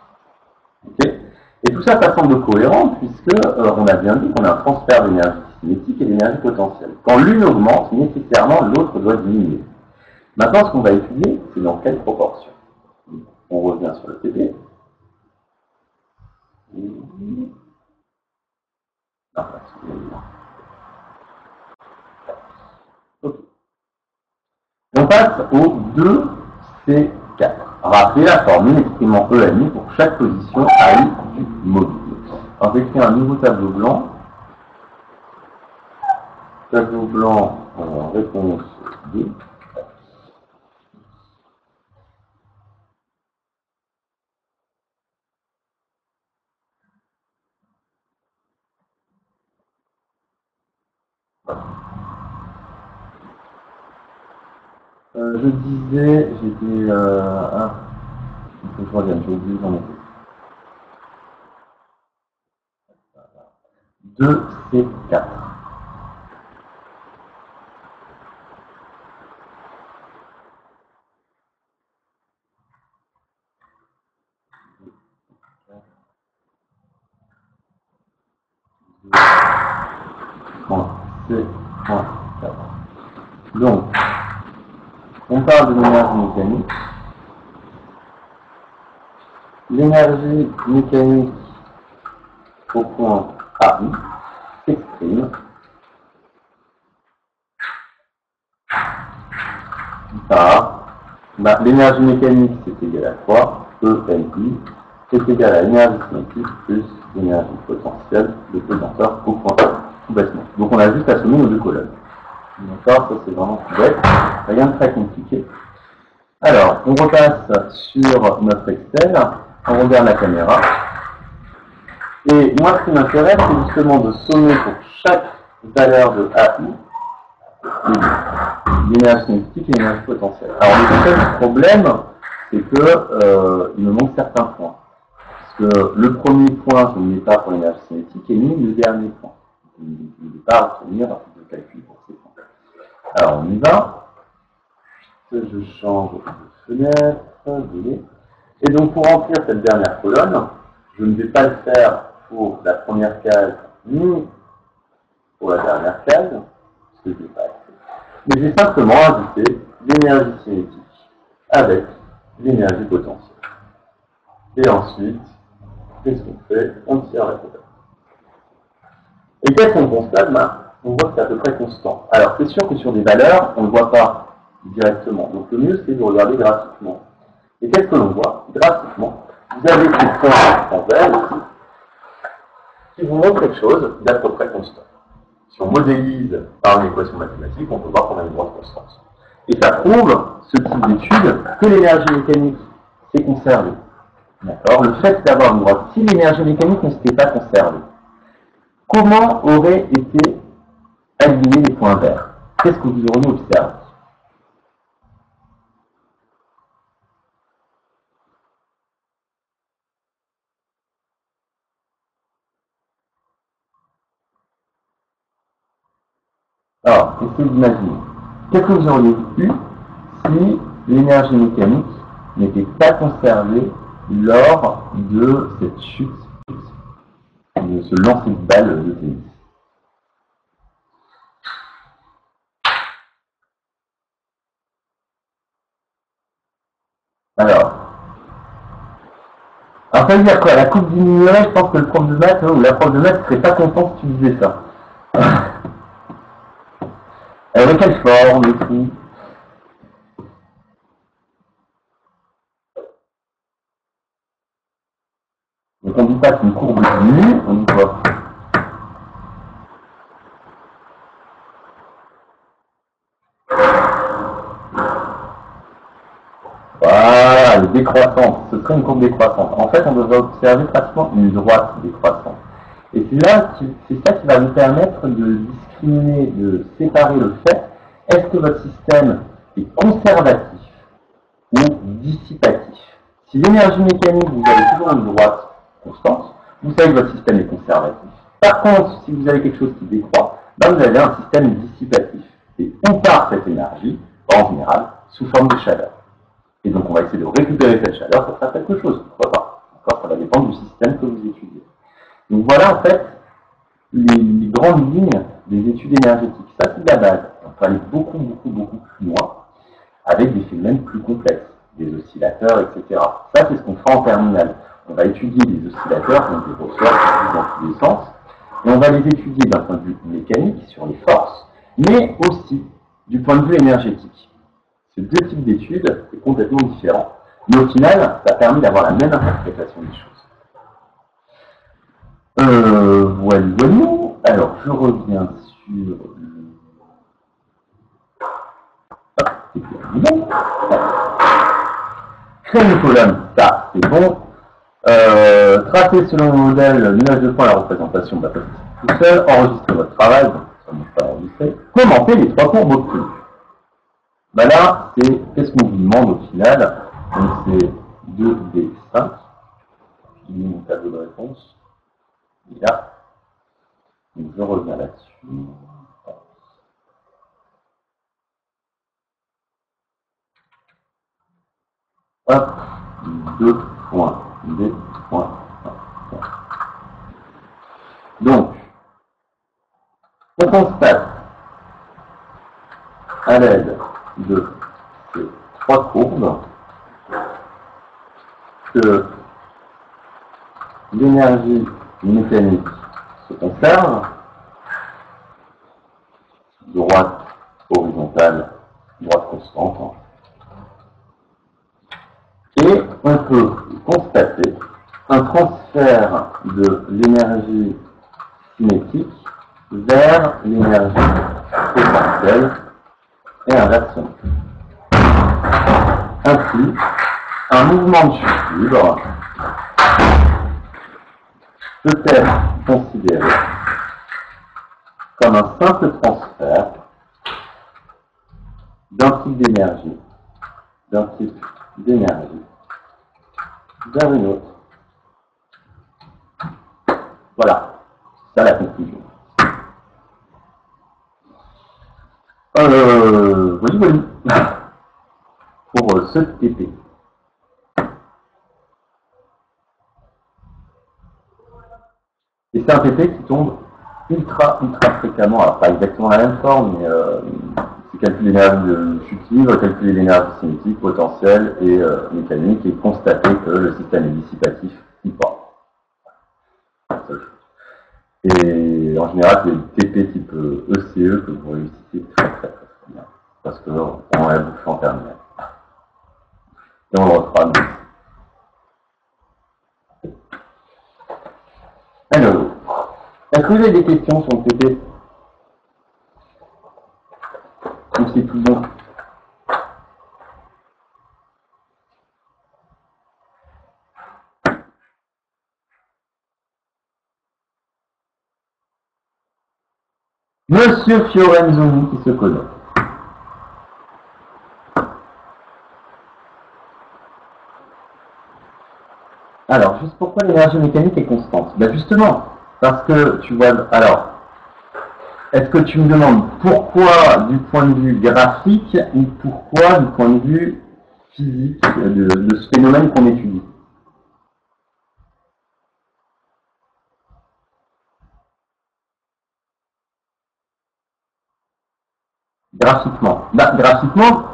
Okay, et tout ça, ça semble cohérent, puisque on a bien dit qu'on a un transfert d'énergie cinétique et d'énergie potentielle. Quand l'une augmente, nécessairement l'autre doit diminuer. Maintenant, ce qu'on va étudier, c'est dans quelle proportion. On revient sur le TP. Okay. On passe au 2C4. Rappelez la formule exprimant EMI pour chaque position AI du module. Alors j'écris un nouveau tableau blanc. Tableau blanc, réponse 2. Je disais, j'étais... il faut que je revienne, j'ai oublié d'en mettre. 2C4. C.4. Donc, on parle de l'énergie mécanique. L'énergie mécanique au point AI s'exprime par l'énergie mécanique, c'est égal à quoi? ENI, c'est égal à l'énergie cinétique plus l'énergie potentielle de pesanteur au point tout bêtement. Donc on a juste à sommer nos deux colonnes. D'accord, ça c'est vraiment tout bête, rien de très compliqué. Alors, on repasse sur notre Excel, on regarde la caméra. Et moi, ce qui m'intéresse, c'est justement de sommer pour chaque valeur de AI l'énergie cinétique et l'énergie potentielle. Alors, le seul problème, c'est que il me manque certains points. Parce que le premier point, je ne mets pas pour l'énergie cinétique, et ni le dernier point. Je ne vais pas obtenir de calcul pour ces points. Alors, on y va. Je change de fenêtre. Et donc, pour remplir cette dernière colonne, je ne vais pas le faire pour la première case, ni pour la dernière case, parce que je n'ai pas accès. Mais j'ai simplement ajouté l'énergie cinétique avec l'énergie potentielle. Et ensuite, qu'est-ce qu'on fait? On tire la colonne. Et qu'est-ce qu'on constate? On voit que c'est à peu près constant. Alors, c'est sûr que sur des valeurs, on ne le voit pas directement. Donc, le mieux, c'est de regarder graphiquement. Et qu'est-ce que l'on voit? Graphiquement, vous avez ces points en vert ici, qui vous montrent quelque chose d'à peu près constant. Si on modélise par une équation mathématique, on peut voir qu'on a une grande constance. Et ça prouve, ce type d'étude, que l'énergie mécanique s'est conservée. D'accord? Le fait d'avoir une droite, si l'énergie mécanique ne s'était pas conservée, comment auraient été alignés les points verts? Qu'est-ce que vous auriez observé? Alors, essayez d'imaginer. Qu'est-ce que vous auriez eu si l'énergie mécanique n'était pas conservée lors de cette chute, de ce lancer de balle de tennis? Alors, ça veut dire quoi? La coupe diminuerait, je pense que le prof de maths, ou la prof de maths serait pas content si tu disais ça. Elle aurait quelle forme, les filles? Donc on ne dit pas qu'une courbe diminue, on dit quoi? Voilà, elle est décroissante. Ce serait une courbe décroissante. En fait, on devrait observer pratiquement une droite décroissante. Et c'est là, c'est ça qui va nous permettre de discriminer, de séparer le fait, est-ce que votre système est conservatif ou dissipatif? Si l'énergie mécanique, vous avez toujours une droite constante, vous savez que votre système est conservatif. Par contre, si vous avez quelque chose qui décroît, vous avez un système dissipatif. Et où part cette énergie? En général, sous forme de chaleur. Et donc on va essayer de récupérer cette chaleur pour faire quelque chose. Pourquoi pas? Encore, ça va dépendre du système que vous étudiez. Donc voilà en fait les grandes lignes des études énergétiques. Ça c'est de la base. On peut aller beaucoup plus loin avec des phénomènes plus complexes, des oscillateurs, etc. Ça c'est ce qu'on fait en terminale. On va étudier les oscillateurs, donc des ressorts qui bougent dans tous les sens, et on va les étudier d'un point de vue mécanique sur les forces, mais aussi du point de vue énergétique. Ces deux types d'études sont complètement différents. Mais au final, ça permet d'avoir la même interprétation des choses. Voilà. Alors, je reviens sur le... Créer une colonne, ça, c'est bon. Tracer selon le modèle, nuage de points, la représentation de la politique tout seul. Enregistrer votre travail, donc ça ne pas enregistrer. Commenter les 3 courbes obtenues. Là, c'est qu'est-ce qu'on vous demande au final? Donc c'est 2D5. J'ai mis mon tableau de réponse. Et là, donc je reviens là-dessus. Hop, 2 points, D points. Donc, on constate à l'aide de ces 3 courbes que l'énergie mécanique se conserve, droite, horizontale, droite constante. Hein. Et on peut constater un transfert de l'énergie cinétique vers l'énergie potentielle et inversement. Ainsi, un mouvement de chute libre peut être considéré comme un simple transfert d'un type d'énergie vers une autre. Voilà, c'est ça la conclusion. Voyez, pour ce TP. Et c'est un TP qui tombe ultra fréquemment, alors pas exactement la même forme, mais c'est calculer l'énergie de chute libre, calculer l'énergie cinétique, potentielle et mécanique, et constater que le système est dissipatif ou pas. Et en général, c'est le TP type ECE que vous réussissez très bien, parce qu'on l'a bouffé en terminale. Et on le refera. Alors, est-ce que vous avez des questions sur le TP? Ou c'est tout bon? Monsieur Fiorenzoni qui se connaît. Alors, juste pourquoi l'énergie mécanique est constante? Ben justement, parce que tu vois, alors, est-ce que tu me demandes pourquoi du point de vue graphique ou pourquoi du point de vue physique de ce phénomène qu'on étudie? Graphiquement. Ben, graphiquement,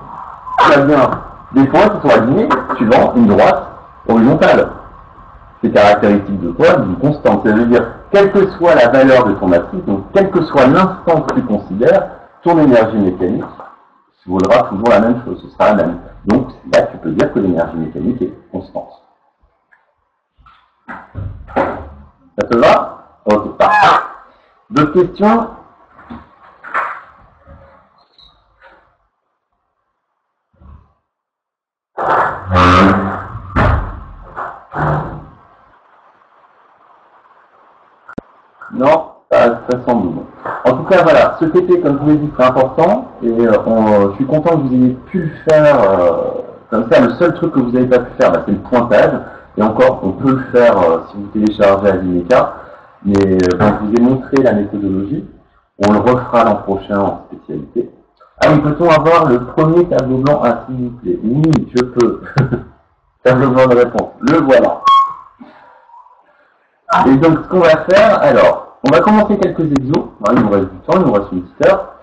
tu as bien des points qui sont alignés suivant une droite horizontale. C'est caractéristique de quoi? D'une constante. Ça veut dire, quelle que soit la valeur de ton matrice, donc quel que soit l'instant que tu considères, ton énergie mécanique vaudra toujours la même chose, ce sera la même. Donc là, tu peux dire que l'énergie mécanique est constante. Ça te va? Ok, parfait. D'autres questions? Non, ça semble bon. En tout cas, voilà, ce TP, comme je vous l'ai dit, c'est important, et je suis content que vous ayez pu le faire comme ça. Le seul truc que vous n'avez pas pu faire, c'est le pointage, et encore, on peut le faire si vous téléchargez Avimeca, mais quand je vous ai montré la méthodologie, on le refera l'an prochain en spécialité. Ah oui, peut-on avoir le premier tableau blanc, s'il vous plaît? Oui, je peux. Tableau blanc de réponse, le voilà. Et donc, ce qu'on va faire, alors, on va commencer quelques exos. Il nous reste du temps, il nous reste une petite heure.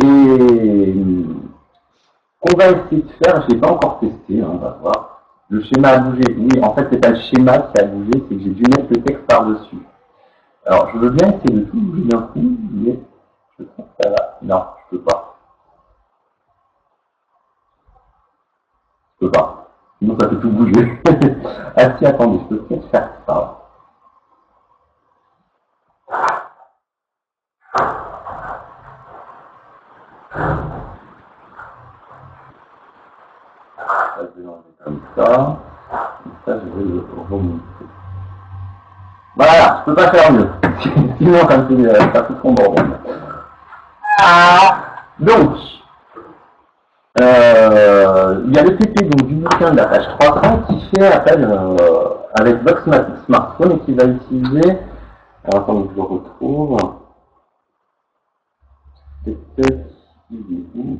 Et on va essayer de faire, je ne l'ai pas encore testé, on va voir. Le schéma a bougé. Oui, en fait, c'est pas le schéma qui a bougé, c'est que j'ai dû mettre le texte par-dessus. Alors, je veux bien essayer de tout bouger d'un coup, mais je pense que ça va. Non, je peux pas. Je peux pas. Sinon, ça fait tout bouger. Ah si, attendez, je peux peut-être faire ça. Je vais l'enlever comme ça. Et ça, je vais le remonter. Voilà, je peux pas faire mieux. Sinon, ça fait trop bordel. Donc, il y a le TP donc, du bouquin de la page 300 qui fait appel avec votre smartphone et qui va utiliser. Alors, attendez que je le retrouve. C'est où?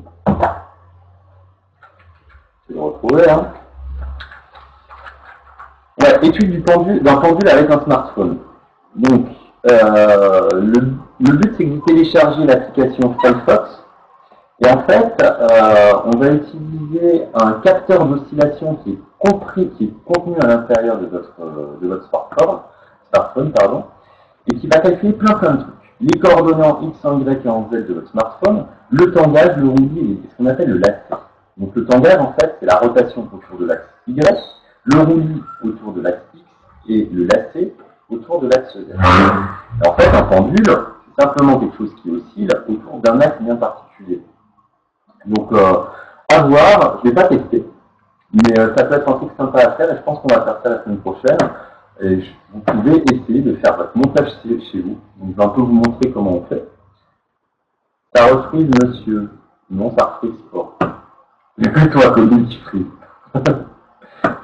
Je vais le retrouver, hein. Ouais, étude d'un pendule avec un smartphone. Donc, le but, c'est que vous téléchargez l'application Firefox. Et en fait, on va utiliser un capteur d'oscillation qui est contenu à l'intérieur de votre smartphone, et qui va calculer plein de trucs. les coordonnées en X, en Y et en Z de votre smartphone, le tangage, le roulis et ce qu'on appelle le lacet. Donc le tangage, en fait, c'est la rotation autour de l'axe Y, le roulis autour de l'axe X et le lacet autour de l'axe Z. Et en fait, un pendule, c'est simplement quelque chose qui oscille autour d'un axe bien particulier. Donc, à voir, je ne vais pas tester, mais ça peut être un truc sympa à faire et je pense qu'on va faire ça la semaine prochaine. Et vous pouvez essayer de faire votre montage chez vous. Donc, je vais un peu vous montrer comment on fait. Ça refrise, monsieur. Non, ça refrise pas. Mais plutôt à côté qui frise. Ça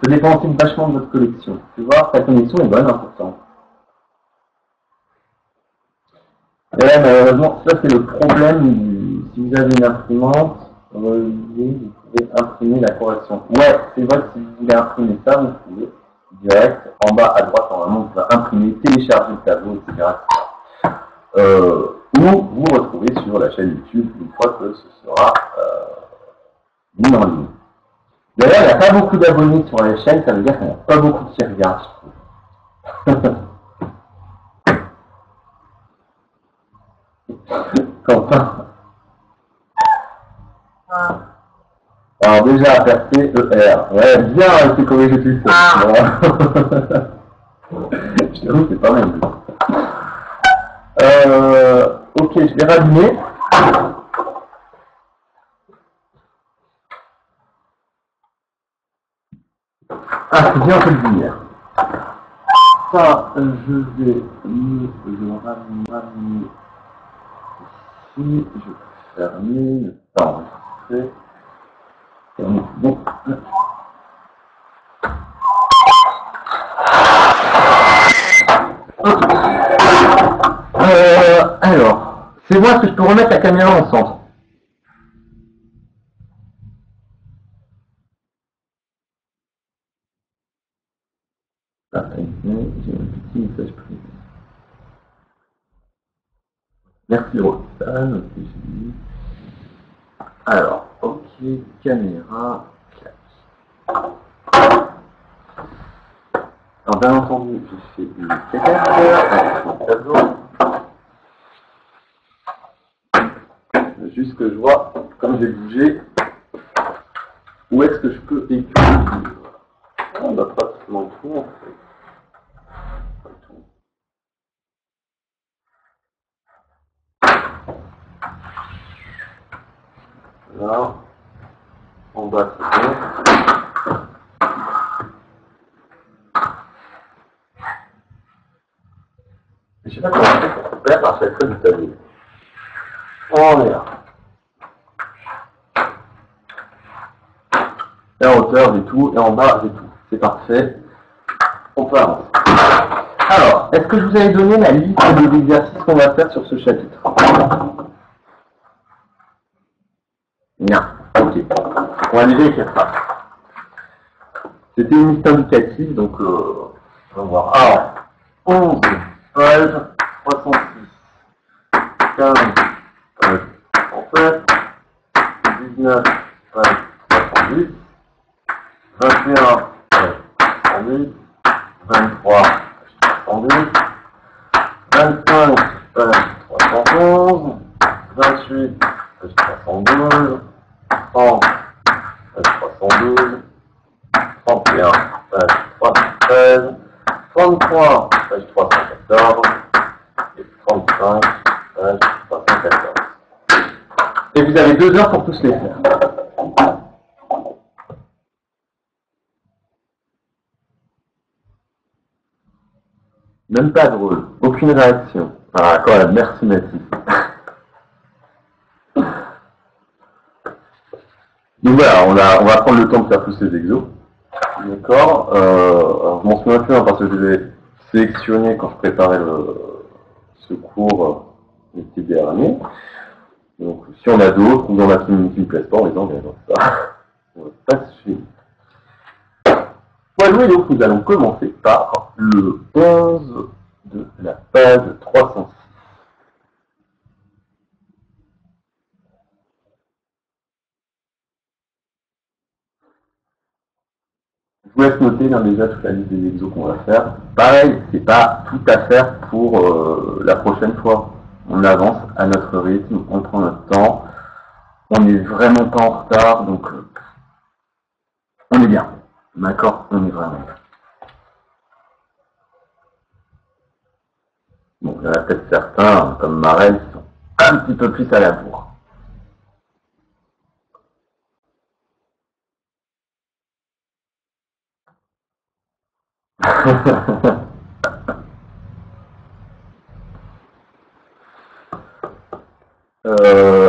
dépend aussi vachement de votre collection. Tu vois, ta connexion est bonne, important. Et là, malheureusement, ça c'est le problème. Si vous avez une imprimante, vous pouvez imprimer la correction. Ouais, c'est vrai que si vous voulez imprimer ça, vous pouvez direct en bas à droite, normalement, vous pouvez imprimer, télécharger le tableau, etc. Ou vous retrouvez sur la chaîne YouTube une fois que ce sera mis en ligne. D'ailleurs, il n'y a pas beaucoup d'abonnés sur la chaîne, ça veut dire qu'il n'y a pas beaucoup qui regardent, je trouve. Quentin. Alors déjà, percer, ER. Ouais, bien, c'est corrigé tout ça. Je t'avoue, c'est pas mal. Ok, je vais rallumer. Ah, c'est bien un peu de lumière. Ça, je vais le rallumer ici. Je vais fermer, ne pas enregistrer. Bon. Alors, c'est voir si je peux remettre la caméra en centre. Ah, j'ai un petit message privé. Merci Roxane, ok, j'ai vu. Alors, ok, caméra, clac. Alors, bien entendu, j'ai fait une cacateur avec mon tableau. Juste que je vois, comme j'ai bougé, où est-ce que je peux écrire. On n'a pas pratiquement tout en fait. Là, en bas c'est bon. Je sais pas comment on fait pour faire à chaque fois du tableau. On est là. Et en hauteur j'ai tout, et en bas j'ai tout. C'est parfait. On peut avancer. Alors, est-ce que je vous avais donné la liste des exercices qu'on va faire sur ce chapitre? Non. Ok. On va déjà écrire ça. C'était une liste indicative, donc on va voir. Alors, 11, 13, 66, 15, 37, 19, 70, 21, 108, 23, 312, 25, 311, 28, 312, 30, 312, 31, 313, 33, 314, et 35, 314. Et vous avez 2 heures pour tous les faire. Même pas drôle, aucune réaction. Ah, quand même, merci Mathis. Donc voilà, on va prendre le temps de faire tous ces exos. D'accord. Alors je m'en souviens plus parce que je les ai sélectionnés quand je préparais ce cours l'été dernier. Donc si on a d'autres ou il y en a qui ne me plaisent pas, on les enlève. On va pas se suivre. Voilà, donc nous allons commencer par le 11 de la page 306. Je vous laisse noter déjà toute la liste des exos qu'on va faire. Pareil, c'est pas tout à faire pour la prochaine fois. On avance à notre rythme, on prend notre temps. On n'est vraiment pas en retard, donc on est bien. D'accord? On est vraiment bien. Bon, il y en a peut-être certains, comme Marel, qui sont un petit peu plus à la bourre.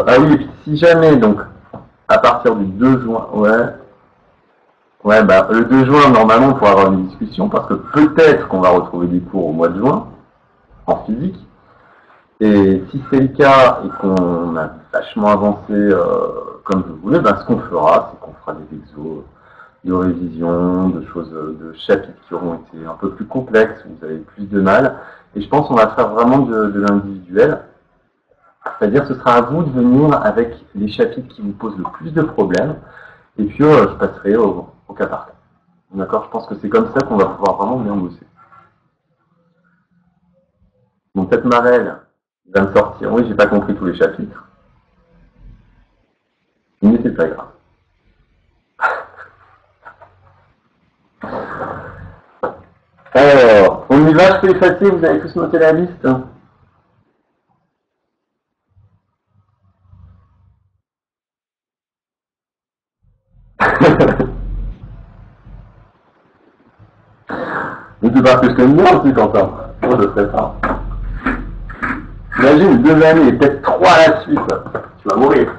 Ah oui, si jamais, donc, à partir du 2 juin, ouais, bah, le 2 juin, normalement, on pourra avoir une discussion, parce que peut-être qu'on va retrouver des cours au mois de juin, en physique. Et si c'est le cas et qu'on a vachement avancé comme vous voulez, ben, ce qu'on fera, c'est qu'on fera des exos de révision, de choses, de chapitres qui auront été un peu plus complexes, où vous avez plus de mal. Et je pense qu'on va faire vraiment de l'individuel. C'est-à-dire ce sera à vous de venir avec les chapitres qui vous posent le plus de problèmes. Et puis je passerai au cas par cas. D'accord? Je pense que c'est comme ça qu'on va pouvoir vraiment bien bosser. Donc peut-être Marel va me sortir. Oui, j'ai pas compris tous les chapitres. Mais c'est pas grave. Alors, on y va, je peux effacer, vous avez tous noté la liste. Mais c'est parce que je t'aime bien aussi, Quentin. Moi, je serais pas. Imagine 2 années et peut-être 3 à la suite. Tu vas mourir.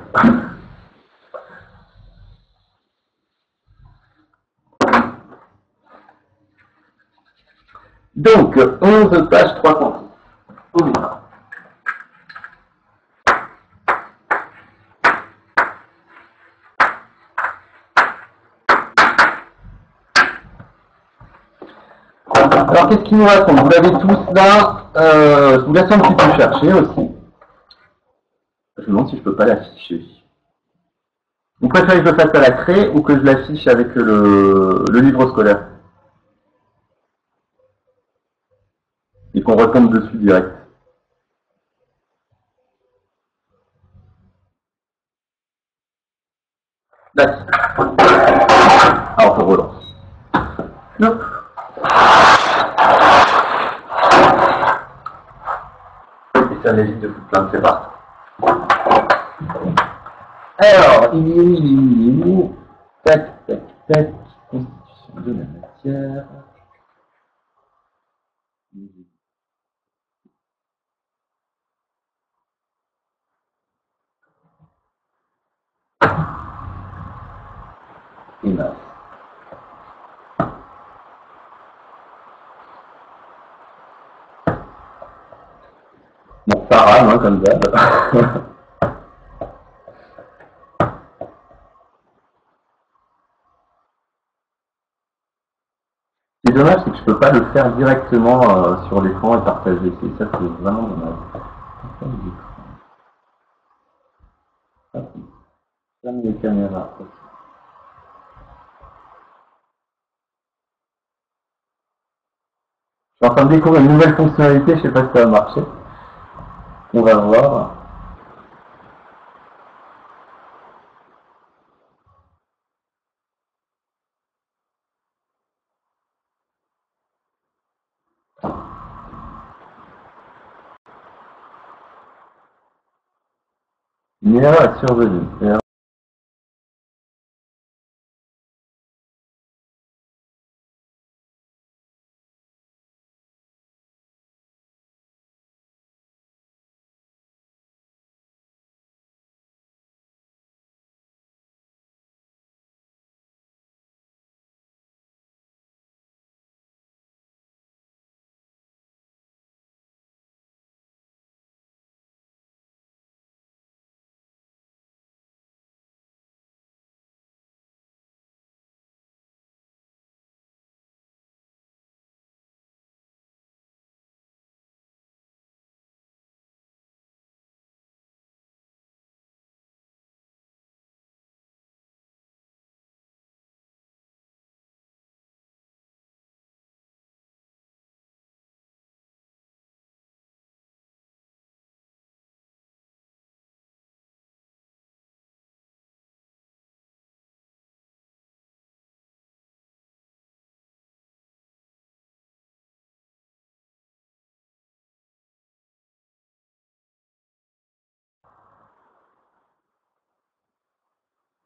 Donc, 11 pages 306. On y va. Alors, qu'est-ce qui nous raconte? Vous l'avez tous là. Je vous laisse un petit peu chercher aussi. Je me demande si je peux pas l'afficher. Vous préférez que je le fasse à la craie ou que je l'affiche avec le livre scolaire et qu'on retombe dessus direct? D'accord. Alors, on relance. Hop. Et ça m'évite de foutre plein de c'est partout. Alors, il est où? Tac, tac, tac. Constitution de la matière. Et masse. Bon, ça rame, hein, comme d'hab. Ce qui est dommage, c'est que je peux pas le faire directement sur l'écran et partager. Ça, c'est vraiment dommage. Ferme les caméras. Je suis en train de découvrir une nouvelle fonctionnalité, je sais pas si ça va marcher. On va voir. Une erreur est survenue.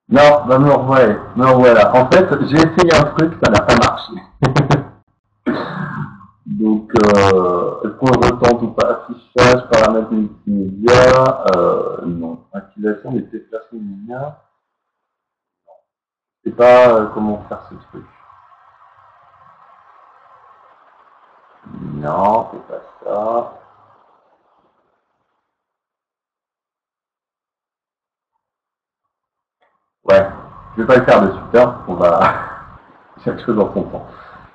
Non, bah me revoilà. En fait, j'ai essayé un truc, ça n'a pas marché. Donc, est-ce qu'on le retente ou pas? Affichage, paramètres multimédia, non. Activation des déplacements immédiats. Je sais pas comment faire ce truc. Non, c'est pas ça. Ouais, je vais pas le faire de suite, hein. On va chaque chose en son temps.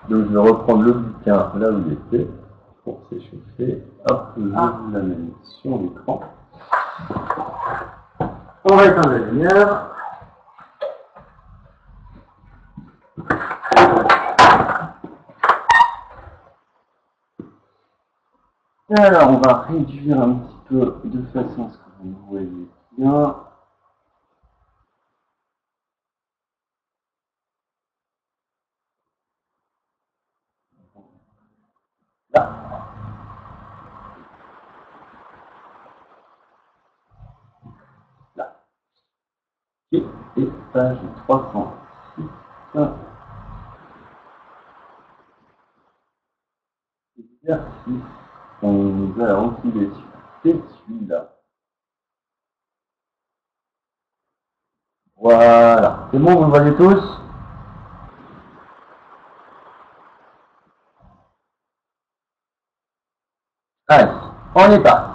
Donc je vais reprendre le bouquin là où il était pour s'échauffer. Hop, je vous l'amène sur l'écran. On va éteindre la lumière. Alors on va réduire un petit peu de façon à ce que vous voyez bien. Là. Là. Et page 306. Exercice. On va retirer celui-là. Voilà. C'est bon, vous le voyez tous? Allez, on est parti.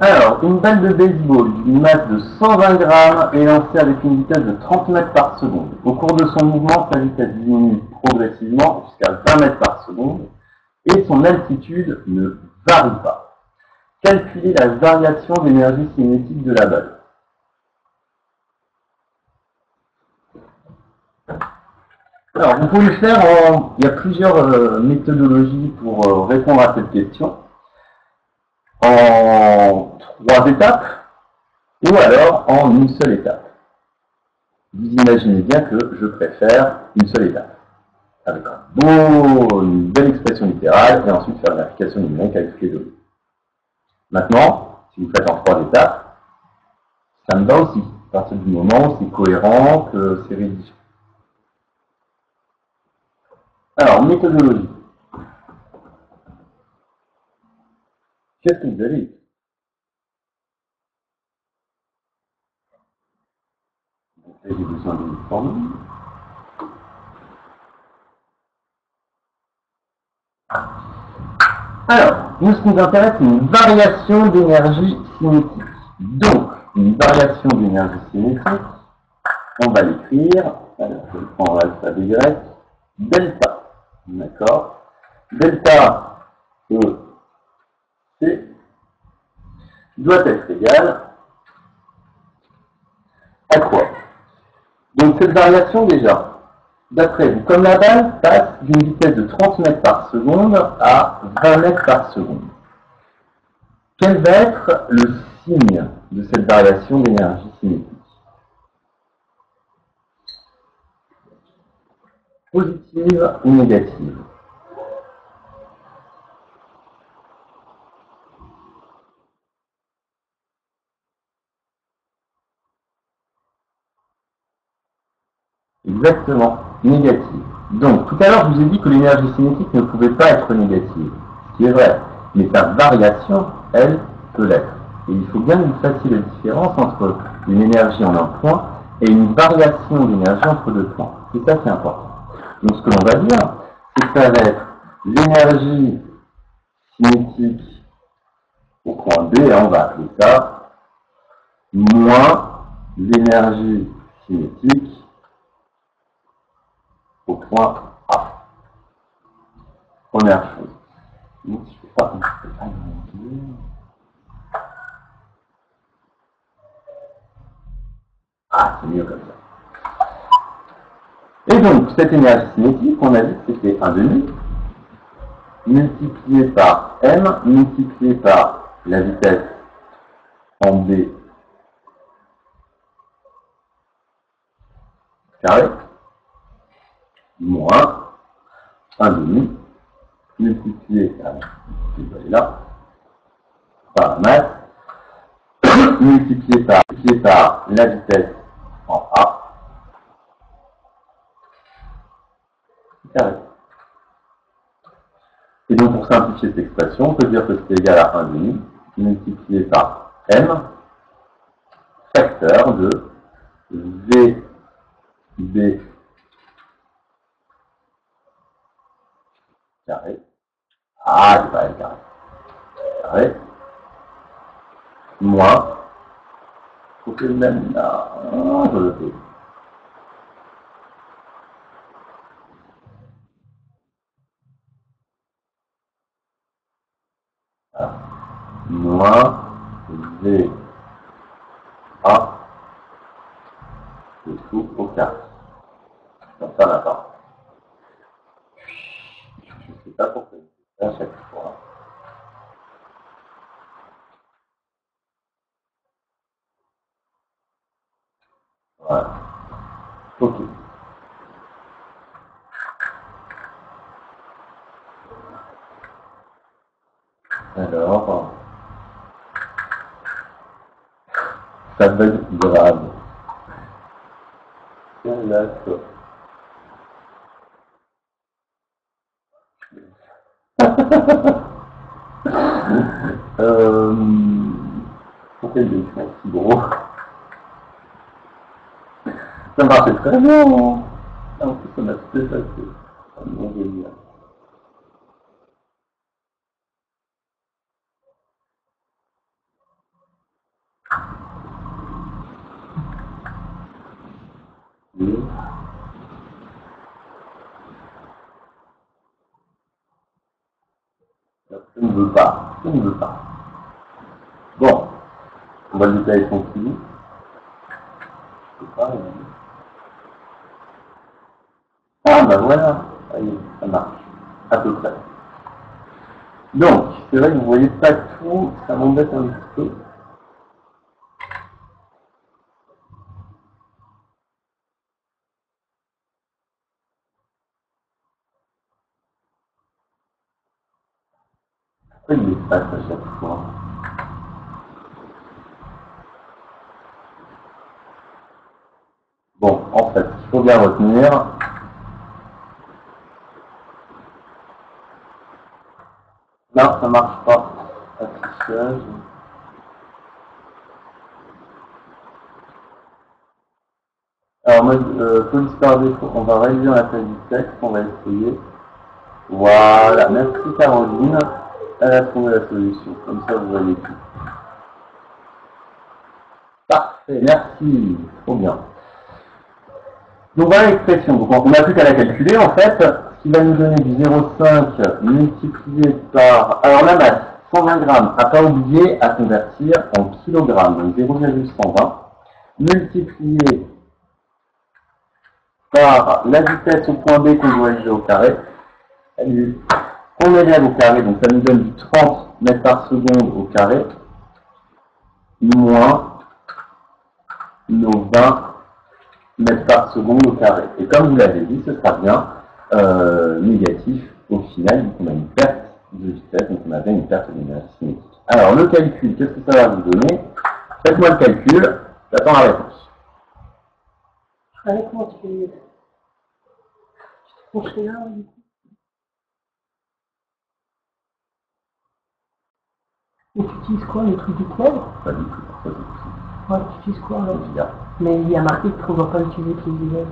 Alors, une balle de baseball d'une masse de 120 grammes est lancée avec une vitesse de 30 mètres par seconde. Au cours de son mouvement, sa vitesse diminue progressivement jusqu'à 20 mètres par seconde et son altitude ne varie pas. Calculez la variation d'énergie cinétique de la balle. Alors, vous pouvez le faire il y a plusieurs méthodologies pour répondre à cette question. En 3 étapes, ou alors en une seule étape. Vous imaginez bien que je préfère une seule étape, avec une belle expression littérale, et ensuite faire une application numérique avec toutes les données. Maintenant, si vous faites en 3 étapes, ça me va aussi, à partir du moment où c'est cohérent, que c'est rédigé. Alors, méthodologie. Qu'est-ce que vous avez? J'ai besoin d'une formule. Alors, nous, ce qui nous intéresse, c'est une variation d'énergie cinétique. Donc, une variation d'énergie cinétique, on va l'écrire, alors je prends l'alphabet grec, delta, d'accord? Delta E, C, doit être égal à quoi? Donc cette variation déjà, d'après vous, comme la balle passe d'une vitesse de 30 mètres par seconde à 20 mètres par seconde, quel va être le signe de cette variation d'énergie cinétique? Positive ou négative? Exactement, négative. Donc, tout à l'heure, je vous ai dit que l'énergie cinétique ne pouvait pas être négative, ce qui est vrai. Mais sa variation, elle, peut l'être. Et il faut bien que vous fassiez la différence entre une énergie en un point et une variation d'énergie entre deux points. C'est ça qui est important. Donc, ce que l'on va dire, c'est que ça va être l'énergie cinétique au point B, on va appeler ça, moins l'énergie cinétique au point A. Première chose. Donc, je ne fais pas Ah, c'est mieux comme ça. Et donc, cette énergie cinétique, on a dit que c'était 1,5 multiplié par m, multiplié par la vitesse en b carré, moins 1,5 multiplié par, là, par la masse, multiplié par la vitesse en A, carré. Et donc, pour simplifier cette expression, on peut dire que c'est égal à 1 demi multiplié par m facteur de VB carré. Ah, il va être carré. Carré. Moins. Faut que le même là. Ah, je le fais. Voilà. Moins V A dessous au carré. Comme ça, on attend. Je ne sais pas pourquoi. À chaque fois. Voilà. Ok. Alors, ça bug grave. Là, pourquoi il est si gros? Ça marchait très bien. En plus, on a tout effacé. C'est vraiment génial. Je ne veux pas. Je ne veux pas. Bon. On va le détailler tranquille. Je sais pas. Ah, ben voilà. Ça marche. À peu près. Donc, c'est vrai que vous voyez pas tout. Ça m'embête un petit peu. Pourquoi il efface à chaque fois? Bon, en fait, il faut bien retenir. Non, ça marche pas. Affichage. Alors, mode police par défaut, on va réduire la taille du texte, on va essayer. Voilà, merci Caroline. Elle a trouvé la solution. Comme ça, vous voyez tout. Parfait, merci. Trop bien. Donc voilà l'expression. Donc on n'a plus qu'à la calculer en fait. Ce qui va nous donner du 0,5 multiplié par. Alors la masse, 120 grammes. À pas oublier à convertir en kilogrammes. Donc 0,120 multiplié par la vitesse au point B qu'on doit élever au carré. On élève au carré, donc ça nous donne du 30 mètres par seconde au carré, moins nos 20 mètres par seconde au carré. Et comme vous l'avez dit, ce sera bien négatif au final, donc on a une perte de vitesse, donc on avait une perte d'énergie cinétique. Alors le calcul, qu'est-ce que ça va vous donner? Faites-moi le calcul, j'attends la réponse. Comment tu penché là, du coup. Et tu utilises quoi, le truc du poivre? Pas du tout, pas du tout. Ouais, tu utilises quoi là? Bien. Mais il y a marqué qu'on ne doit pas utiliser les visuels.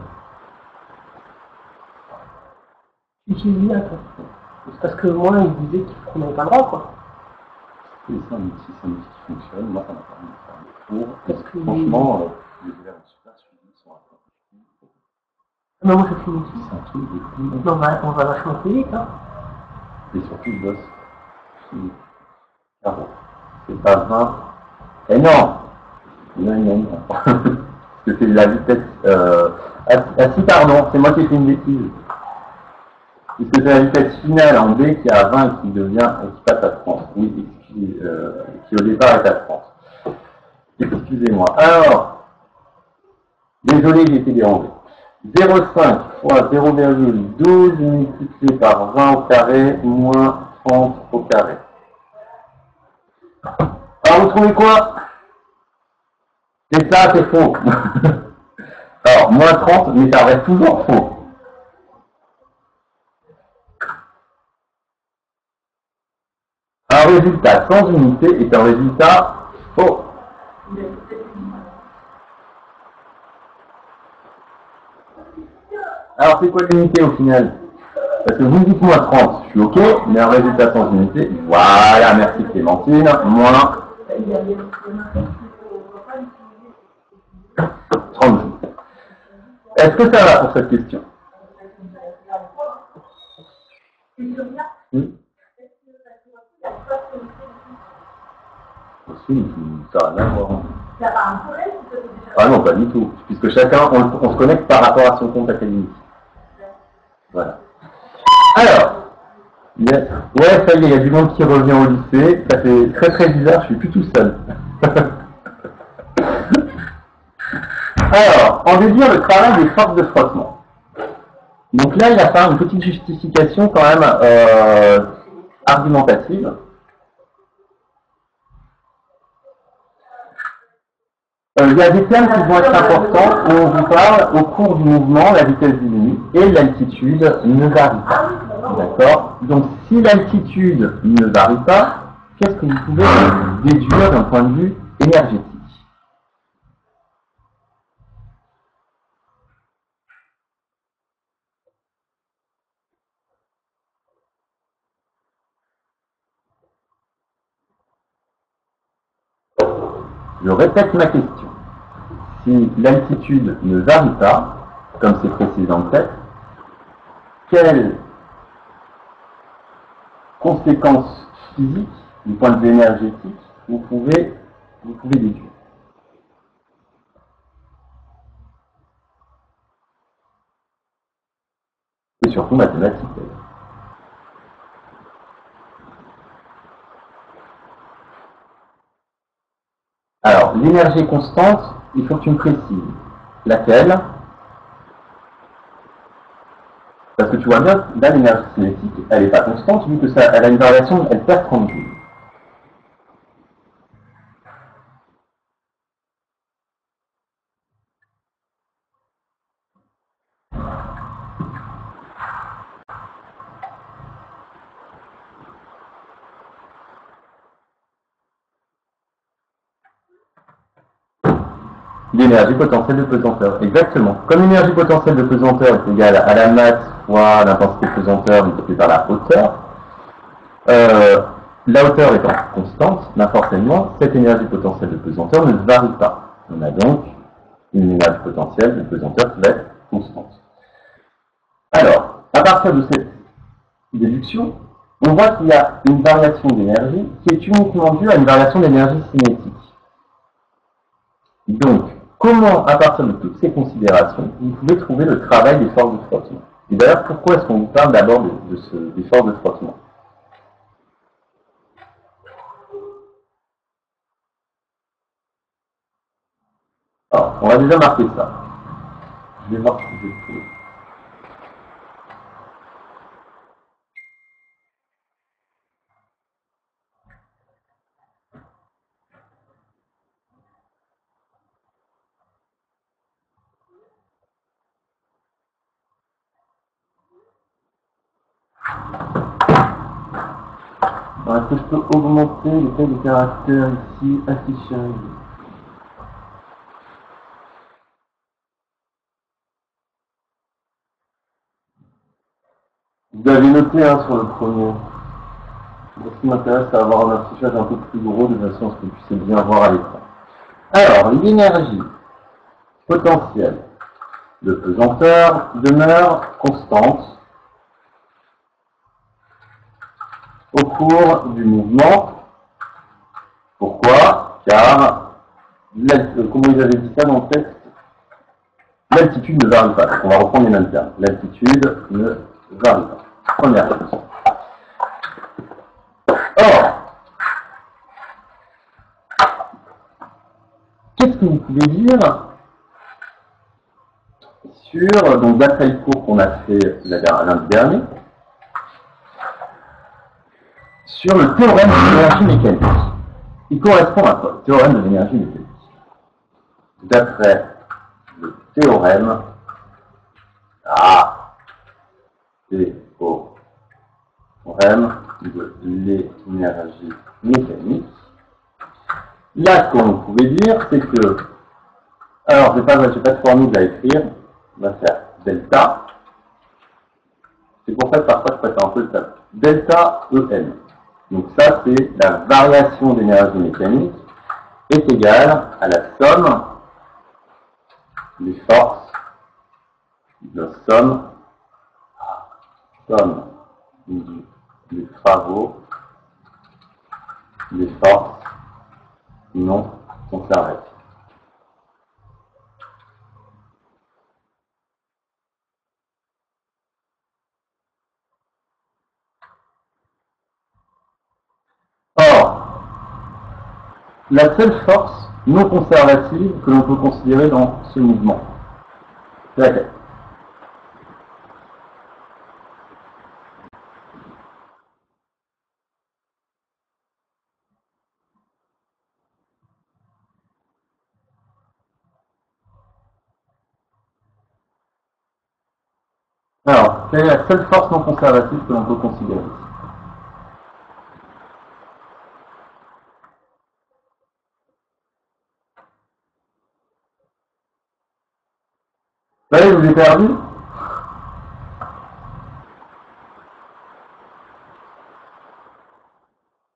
Tu utilises bien, toi. C'est parce que moi, il disait qu'on n'avait pas le droit, quoi. Oui, c'est un outil qui fonctionne. Moi, ça m'a permis de faire des cours. Parce que franchement, les élèves ont super suivi, sont à fond. Non, moi, je finis aussi. C'est un truc de fou. Non, bah, on va vachement plus vite, hein. Et surtout, je bosse. Pardon. C'est pas 20. Eh non! Non. Parce que c'est la vitesse. Ah si, pardon, c'est moi qui ai fait une bêtise. Puisque c'est la vitesse finale en B qui est à 20 et qui passe à 30. Oui, qui au départ est à 30. Excusez-moi. Alors, désolé, j'ai été dérangé. 0,5 fois 0,12 multiplié par 20 au carré moins 30 au carré. Alors, vous trouvez quoi? C'est ça, c'est faux. Alors, moins 30, mais ça reste toujours faux. résultat sans unité est un résultat faux. Alors c'est quoi l'unité au final? Parce que vous me dites moins 30, je suis ok, mais un résultat sans unité, voilà, merci Clémentine, moins 30. Est-ce que ça va pour cette question? Ça n'a rien à voir. Ah non, pas du tout, puisque chacun, on se connecte par rapport à son compte académique. Voilà. Alors, ouais, ça y est, il y a du monde qui revient au lycée, ça fait très très bizarre, je suis plus tout seul. Alors, en déduire le travail des forces de frottement. Donc là, il va faire une petite justification quand même argumentative. Il y a des termes qui vont être importants où on vous parle au cours du mouvement, la vitesse diminue et l'altitude ne varie pas. D'accord? Donc si l'altitude ne varie pas, qu'est-ce que vous pouvez déduire d'un point de vue énergétique? Je répète ma question. Si l'altitude ne varie pas, comme c'est précisé en tête, quelles conséquences physiques, du point de vue énergétique, vous pouvez déduire? Et surtout mathématiques. Alors, l'énergie constante, il faut que tu me précises. Laquelle? Parce que tu vois bien, là, l'énergie cinétique, elle n'est pas constante, vu que ça, elle a une variation, elle perd 30 joules. L'énergie potentielle de pesanteur. Exactement. Comme l'énergie potentielle de pesanteur est égale à la masse fois l'intensité de pesanteur multipliée par la hauteur, la hauteur étant constante, forcément, cette énergie potentielle de pesanteur ne varie pas. On a donc une énergie potentielle de pesanteur qui va être constante. Alors, à partir de cette déduction, on voit qu'il y a une variation d'énergie qui est uniquement due à une variation d'énergie cinétique. Donc, comment, à partir de toutes ces considérations, vous pouvez trouver le travail des forces de frottement? Et d'ailleurs, pourquoi est-ce qu'on vous parle d'abord des forces de frottement? Alors, on va déjà marquer ça. Je vais voir si je vais trouver. Alors, est-ce que je peux augmenter les tailles de caractères ici, affichage? Vous avez noté sur le premier. Ce qui m'intéresse, c'est d'avoir un affichage un peu plus gros de façon à ce que vous puissiez bien voir à l'écran. Alors, l'énergie potentielle de pesanteur demeure constante au cours du mouvement. Pourquoi? Car, comment ils avaient dit ça dans le texte? L'altitude ne varie pas. Donc on va reprendre les mêmes termes. L'altitude ne varie pas. Première chose. Or, qu'est-ce que vous pouvez dire sur, donc d'après le cours qu'on a fait lundi dernier, sur le théorème de l'énergie mécanique? Il correspond à quoi, le théorème de l'énergie mécanique? D'après le théorème théorème de l'énergie mécanique. Là, ce qu'on pouvait dire, c'est que, alors je n'ai pas de formule à écrire, on va faire delta. C'est pour ça que parfois je préfère un peu le tableau. Delta EM. Donc ça, c'est la variation d'énergie mécanique est égale à la somme des forces, de somme des travaux, des forces non conservatives. Or, la seule force non conservative que l'on peut considérer dans ce mouvement, c'est laquelle? Alors, quelle est la seule force non conservative que l'on peut considérer? Vous voyez, je vous ai perdu.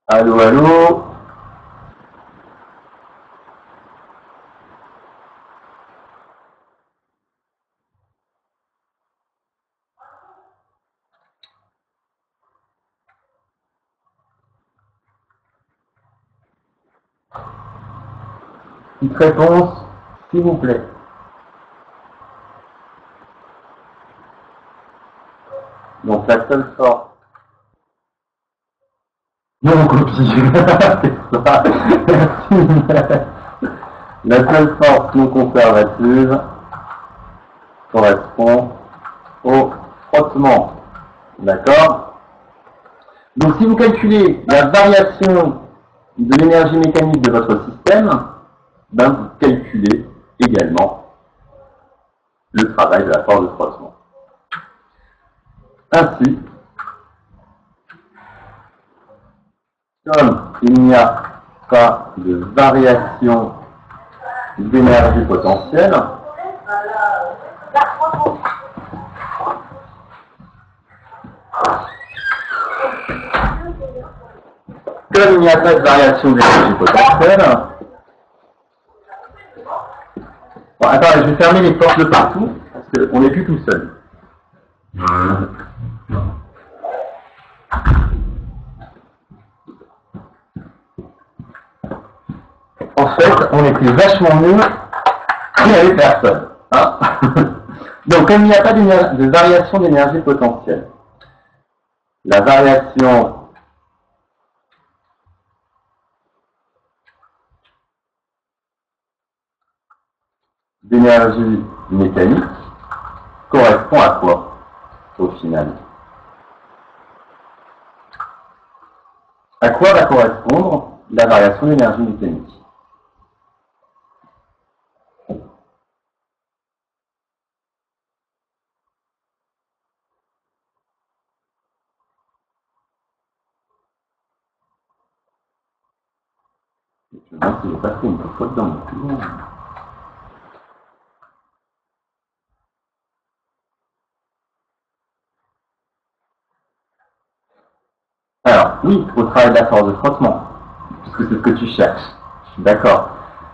Allô, allô. Petite réponse, s'il vous plaît. Donc la seule force. Non, copie. C'est ça. Merci. La seule force non conservative correspond au frottement. D'accord? Donc si vous calculez la variation de l'énergie mécanique de votre système, ben, vous calculez également le travail de la force de frottement. Ainsi, comme il n'y a pas de variation d'énergie potentielle, comme il n'y a pas de variation d'énergie potentielle, bon, attends, je vais fermer les portes de partout, parce qu'on n'est plus tout seul. En fait, on était vachement nuls, il n'y avait personne. Hein. Donc, comme il n'y a pas de variation d'énergie potentielle, la variation d'énergie mécanique correspond à quoi, au final? À quoi va correspondre la variation d'énergie mécanique? Je me demande si j'ai pas fait une faute dans mon cours. Alors, oui, au travail de la force de frottement, puisque c'est ce que tu cherches. Je suis d'accord.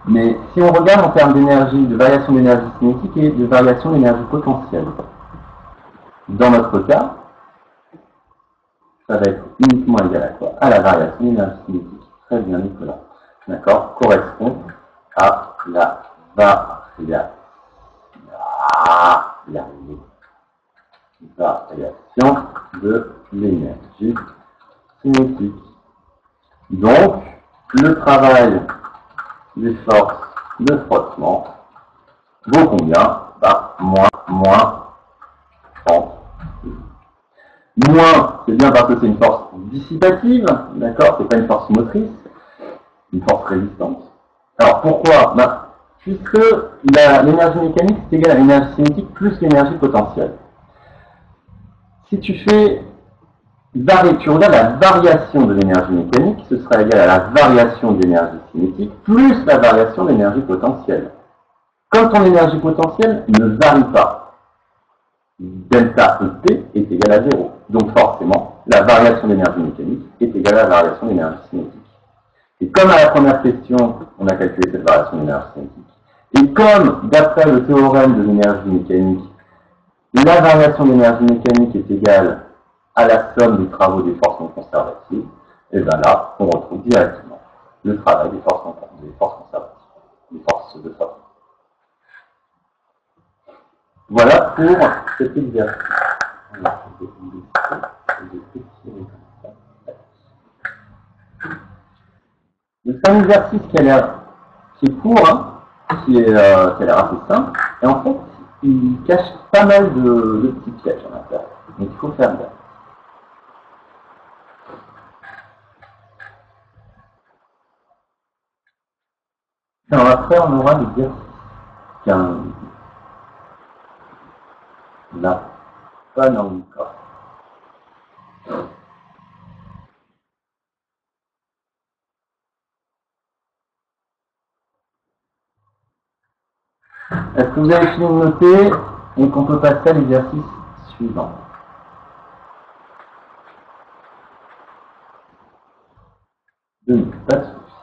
Mais si on regarde en termes d'énergie, de variation d'énergie cinétique et de variation d'énergie potentielle, dans notre cas, ça va être uniquement égal à quoi? À la variation d'énergie cinétique. Très bien, Nicolas. D'accord? Correspond à la variation de l'énergie cinétique. Donc, le travail des forces de frottement vaut combien? Bah, moins 30. Moins, c'est bien parce que c'est une force dissipative, d'accord? C'est pas une force motrice, une force résistante. Alors pourquoi? Ben, puisque l'énergie mécanique est égale à l'énergie cinétique plus l'énergie potentielle. Si tu fais Tu regardes la variation de l'énergie mécanique, ce sera égal à la variation de l'énergie cinétique plus la variation de l'énergie potentielle. Comme ton énergie potentielle ne varie pas, delta EP est égal à 0. Donc forcément, la variation d'énergie mécanique est égale à la variation d'énergie cinétique. Et comme à la première question, on a calculé cette variation d'énergie cinétique, et comme d'après le théorème de l'énergie mécanique, la variation d'énergie mécanique est égale à la somme des travaux des forces non conservatives, et bien là, on retrouve directement le travail des forces conservatives, des forces de force. Voilà pour cet exercice. C'est un exercice qui est court, hein, qui a l'air assez simple, et en fait, il cache pas mal de petits pièges en intérieur. Donc il faut faire gaffe. Alors après, on aura l'exercice 15. Là, pas dans le cas. Est-ce que vous avez fini de noter et qu'on peut passer à l'exercice suivant? Pas de souci.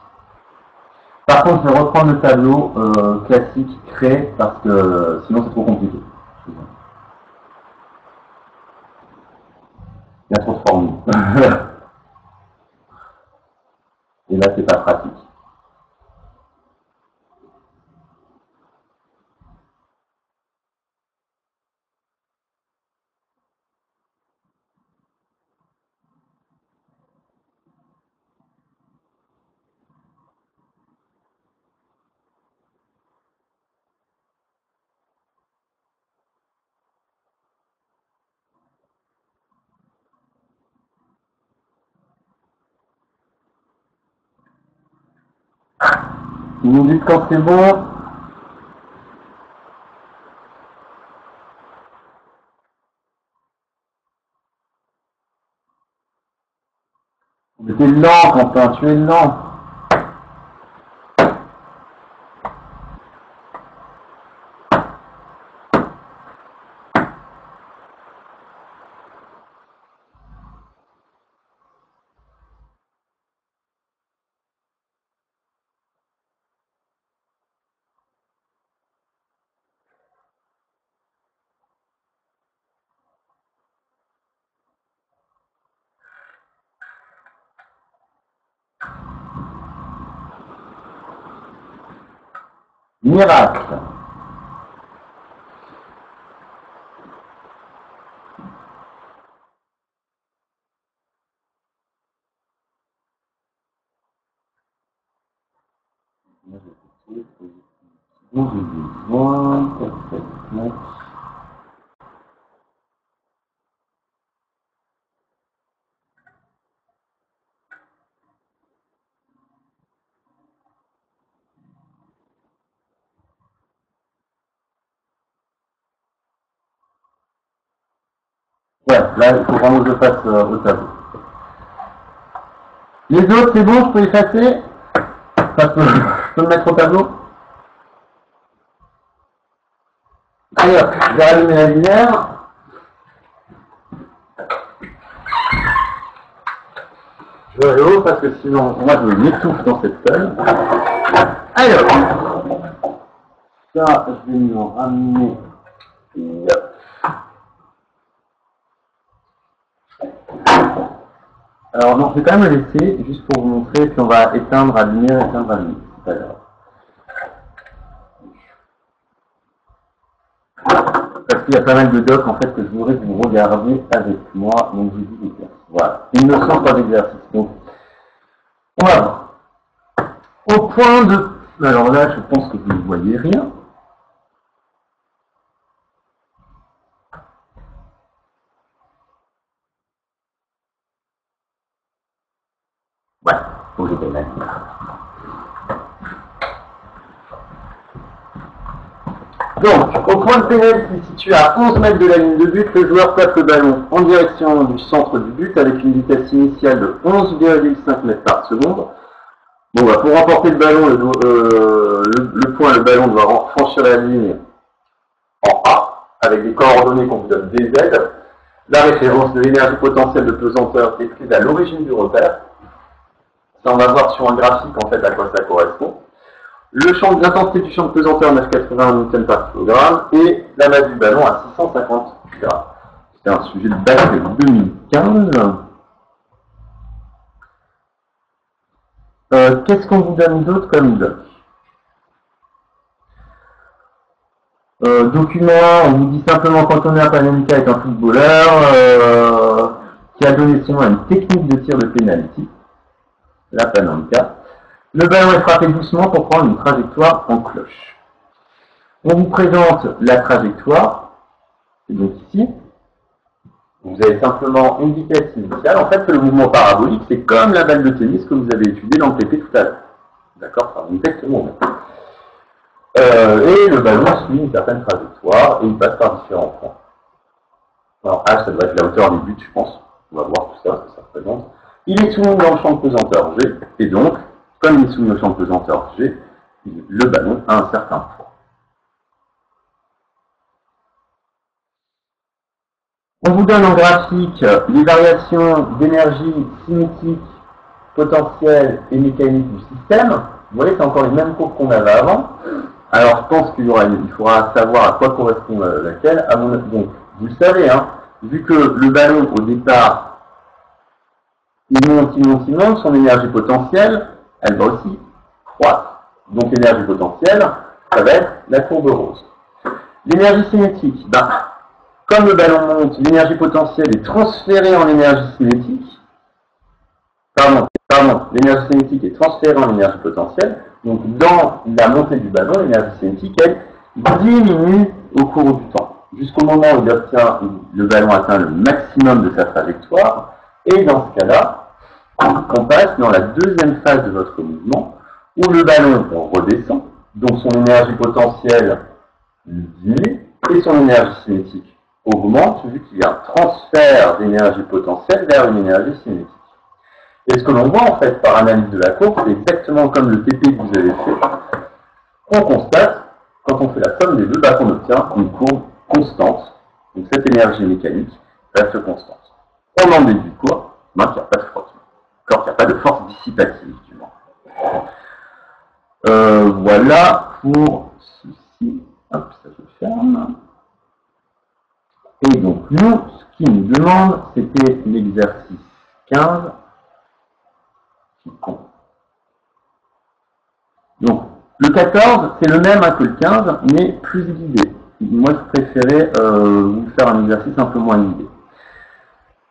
Par contre, je vais reprendre le tableau classique créé parce que sinon c'est trop compliqué. Il y a trop de formules. Et là, c'est pas pratique. Vous nous dites quand c'est bon. Mais t'es lent, Quentin, tu es lent. Miracle. Bon, j'ai besoin. Ouais, là, il faut vraiment que je fasse au tableau. Les autres, c'est bon, je peux effacer? Enfin, je peux le mettre au tableau? Alors, je vais allumer la lumière. Je vais aller haut parce que sinon, moi, je m'étouffe dans cette feuille. Alors, ça, je vais me ramener. Alors non, je vais quand même le laisser, juste pour vous montrer, puis on va éteindre la lumière, éteindre la lumière tout à l'heure. Parce qu'il y a pas mal de docs en fait que je voudrais que vous regardiez avec moi, donc je vous dis l'exercice. Voilà, il ne sont pas d'exercice. Donc, on va voir. Au point de... Alors là, je pense que vous ne voyez rien. Ouais, faut que j'éteigne la lumière. Donc, au point de pénalty situé à 11 mètres de la ligne de but, le joueur tape le ballon en direction du centre du but avec une vitesse initiale de 11,5 mètres par seconde. Bon, bah, pour remporter le ballon, le ballon doit franchir la ligne en A, avec des coordonnées qu'on vous donne dz. La référence de l'énergie potentielle de pesanteur est prise à l'origine du repère. Ça, on va voir sur un graphique en fait à quoi ça correspond. L'intensité du champ de pesanteur 9,80 Nm par kilogramme et la masse du ballon à 650 grammes. C'était un sujet de bac de 2015. Qu'est-ce qu'on vous donne d'autre comme doc? Document, on vous dit simplement qu'Antonio Panenka est un footballeur qui a donné son nom à une technique de tir de pénalty, la Panenka. Le ballon est frappé doucement pour prendre une trajectoire en cloche. On vous présente la trajectoire, c'est donc ici. Vous avez simplement une vitesse initiale. En fait, le mouvement parabolique, c'est comme la balle de tennis que vous avez étudié dans le TP tout à l'heure. D'accord? Enfin, exactement. Et le ballon suit une certaine trajectoire et il passe par différents points. Alors H, ça doit être la hauteur du but, je pense. On va voir tout ça, ce que ça représente. Il est soumis dans le champ de pesanteur G, et donc, comme il est soumis au champ de pesanteur G, le ballon a un certain poids. On vous donne en graphique les variations d'énergie cinétique, potentielle et mécanique du système. Vous voyez, c'est encore les mêmes courbes qu'on avait avant. Alors, je pense qu'il faudra savoir à quoi correspond laquelle. À mon avis, donc, vous le savez, hein, vu que le ballon, au départ, il monte, son énergie potentielle, elle va aussi croître. Donc, l'énergie potentielle, ça va être la courbe rose. L'énergie cinétique, comme le ballon monte, l'énergie potentielle est transférée en énergie cinétique. L'énergie cinétique est transférée en énergie potentielle. Donc, dans la montée du ballon, l'énergie cinétique, elle diminue au cours du temps, jusqu'au moment où le ballon atteint le maximum de sa trajectoire. Et dans ce cas-là, on passe dans la deuxième phase de votre mouvement, où le ballon redescend, donc son énergie potentielle diminue, et son énergie cinétique augmente, vu qu'il y a un transfert d'énergie potentielle vers une énergie cinétique. Et ce que l'on voit en fait par analyse de la courbe, c'est exactement comme le TP que vous avez fait. On constate, quand on fait la somme des deux, qu'on obtient une courbe constante. Donc cette énergie mécanique reste constante. On en déduit quoi? Qu'il n'y a pas de frottement. Encore qu'il n'y a pas de force dissipative du moins. Voilà pour ceci. Hop, ça se ferme. Et donc nous, ce qui nous demande, c'était l'exercice 15. Donc, le 14, c'est le même que le 15, mais plus guidé. Moi, je préférais vous faire un exercice un peu moins guidé.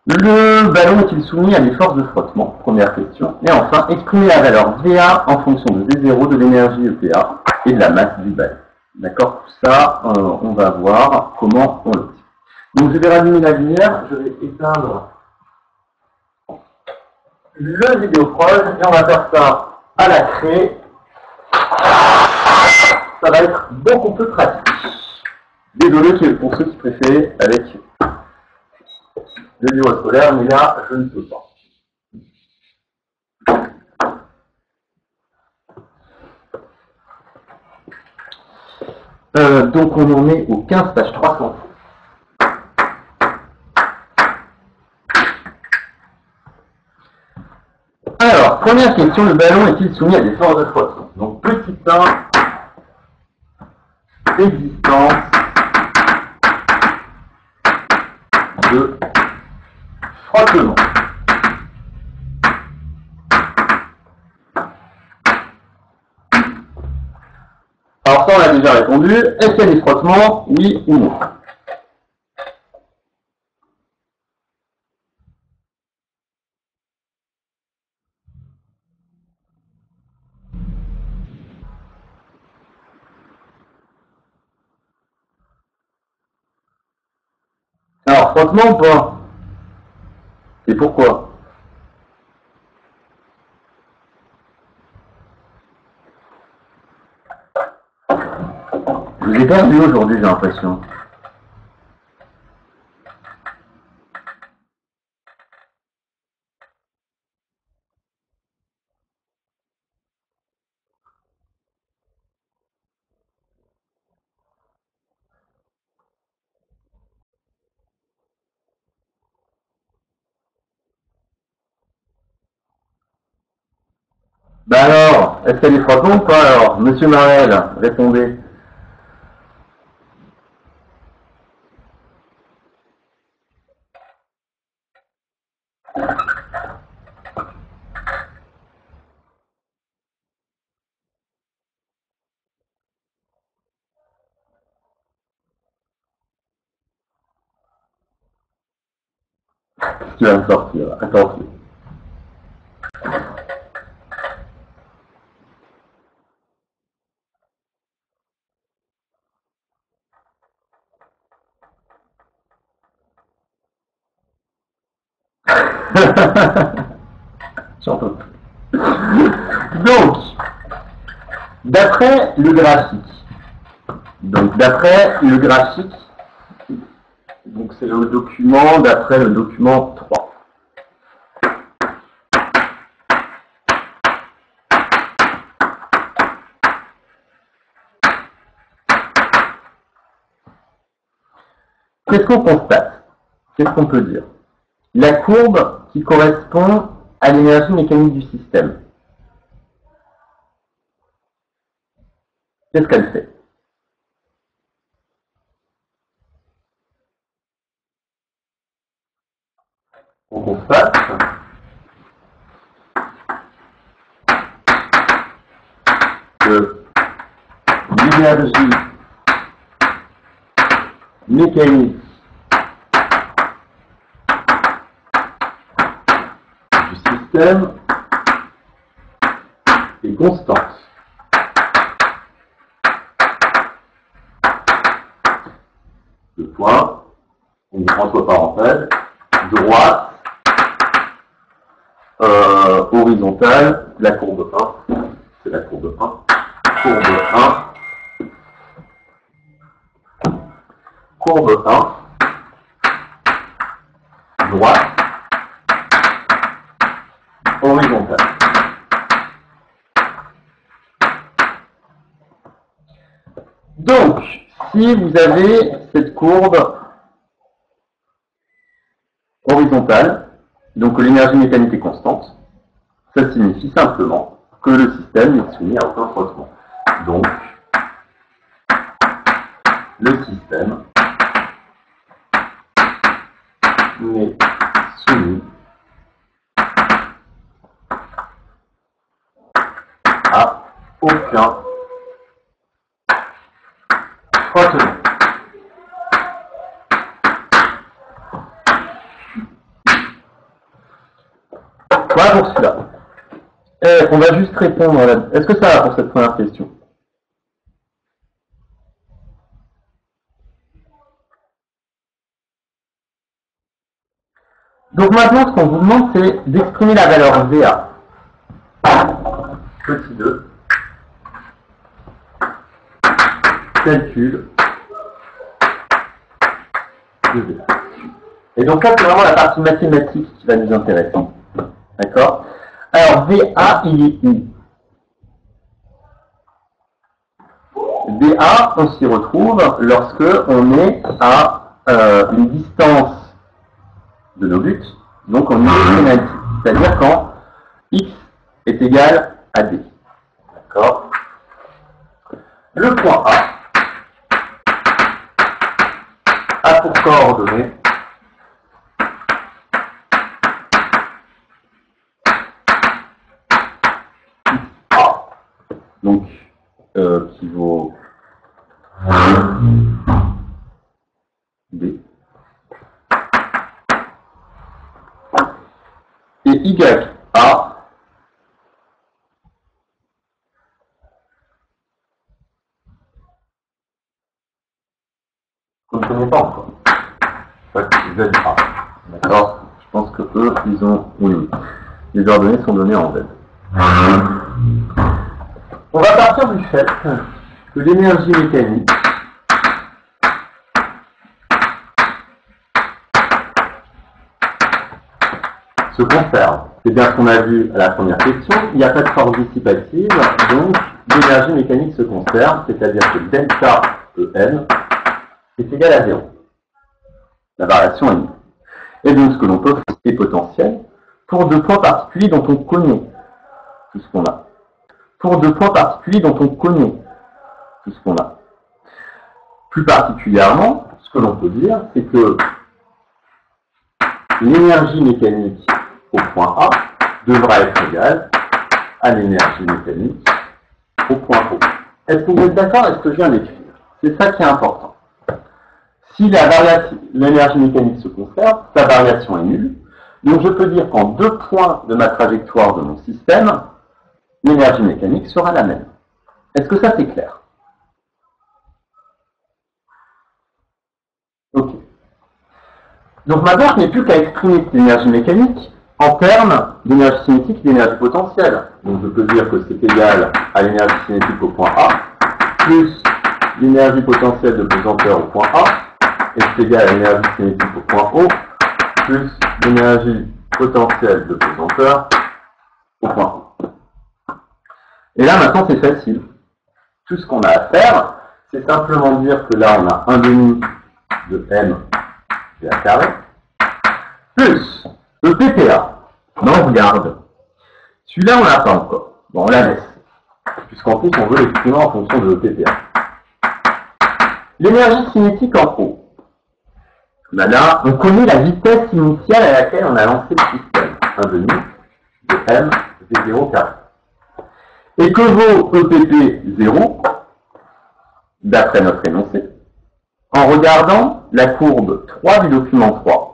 Le ballon est-il soumis à des forces de frottement? Première question. Et enfin, exprimer la valeur VA en fonction de V0, de l'énergie EPA et de la masse du ballon. D'accord? Tout ça, on va voir comment on l'obtient. Donc, je vais rallumer la lumière, je vais éteindre le vidéoproche et on va faire ça à la craie. Ça va être beaucoup plus pratique. Désolé pour ceux qui préfèrent avec le livre scolaire, mais là, je ne peux pas. Donc on en est au 15 page 300. Alors, première question, le ballon est-il soumis à des forces de frottement? Donc petit 1, existence de frottement. Alors ça, on a déjà répondu. Est-ce qu'il y a des frottements? Oui ou non? Alors, frottement ou pas? Et pourquoi? Je l'ai perdu aujourd'hui, j'ai l'impression. Bah alors, est-ce qu'elle est frottant ou pas alors? Monsieur Marel, répondez. Tu vas me sortir, attention. J'en peux plus. Donc, d'après le graphique, donc c'est le document d'après le document 3. Qu'est-ce qu'on constate? Qu'est-ce qu'on peut dire? La courbe qui correspond à l'énergie mécanique du système. Qu'est-ce qu'elle fait? On constate que l'énergie mécanique du système est constante. Le point, on prend entre parenthèses, droite, horizontale, la courbe 1, c'est la courbe 1, courbe 1, droite, horizontale. Donc, si vous avez cette courbe horizontale, donc l'énergie mécanique est constante, ça signifie simplement que le système n'est soumis à aucun frottement. Donc, le système n'est soumis à aucun frottement. Voilà pour celui-là. On va juste répondre à la... Est-ce que ça va pour cette première question? Donc maintenant, ce qu'on vous demande, c'est d'exprimer la valeur VA. Petit 2. Calcul de VA. Et donc là, c'est vraiment la partie mathématique qui va nous intéresser. D'accord? Alors, VA, il est où? VA, on s'y retrouve lorsque on est à une distance de nos buts, donc en unité, c'est-à-dire quand X est égal à D. D'accord? Le point A pour coordonnées donc qui vaut D. Et YA qu'on ne connaît pas encore. C'est ZA. D'accord? Je pense que eux, ils ont... Oui. Les ordonnées sont données en Z. On va partir du fait que l'énergie mécanique se conserve. C'est bien ce qu'on a vu à la première question. Il n'y a pas de force dissipative, donc l'énergie mécanique se conserve, c'est-à-dire que delta EN est égal à 0. La variation est nulle. Et donc ce que l'on peut faire, c'est potentiel pour deux points particuliers dont on connaît tout ce qu'on a. Pour deux points particuliers dont on connaît tout ce qu'on a. Plus particulièrement, ce que l'on peut dire, c'est que l'énergie mécanique au point A devra être égale à l'énergie mécanique au point O. Est-ce que vous êtes d'accord avec ce que je viens d'écrire? C'est ça qui est important. Si l'énergie mécanique se conserve, sa variation est nulle. Donc je peux dire qu'en deux points de ma trajectoire de mon système, l'énergie mécanique sera la même. Est-ce que ça c'est clair? Ok. Donc maintenant, je n'ai plus qu'à exprimer cette énergie mécanique en termes d'énergie cinétique et d'énergie potentielle. Donc je peux dire que c'est égal à l'énergie cinétique au point A, plus l'énergie potentielle de pesanteur au point A, et c'est égal à l'énergie cinétique au point O, plus l'énergie potentielle de pesanteur au point O. Et là maintenant c'est facile. Tout ce qu'on a à faire, c'est simplement dire que là on a 1 demi de M VA carré, plus le PPA. Non, regarde. Celui-là, on l'a pas encore. Bon, on la laisse. Puisqu'en plus, on veut l'exprimer en fonction de l'EPPA. L'énergie cinétique en haut. Là, on connaît la vitesse initiale à laquelle on a lancé le système. 1 demi de M V0 carré. Et que vaut EPP 0, d'après notre énoncé, en regardant la courbe 3 du document 3.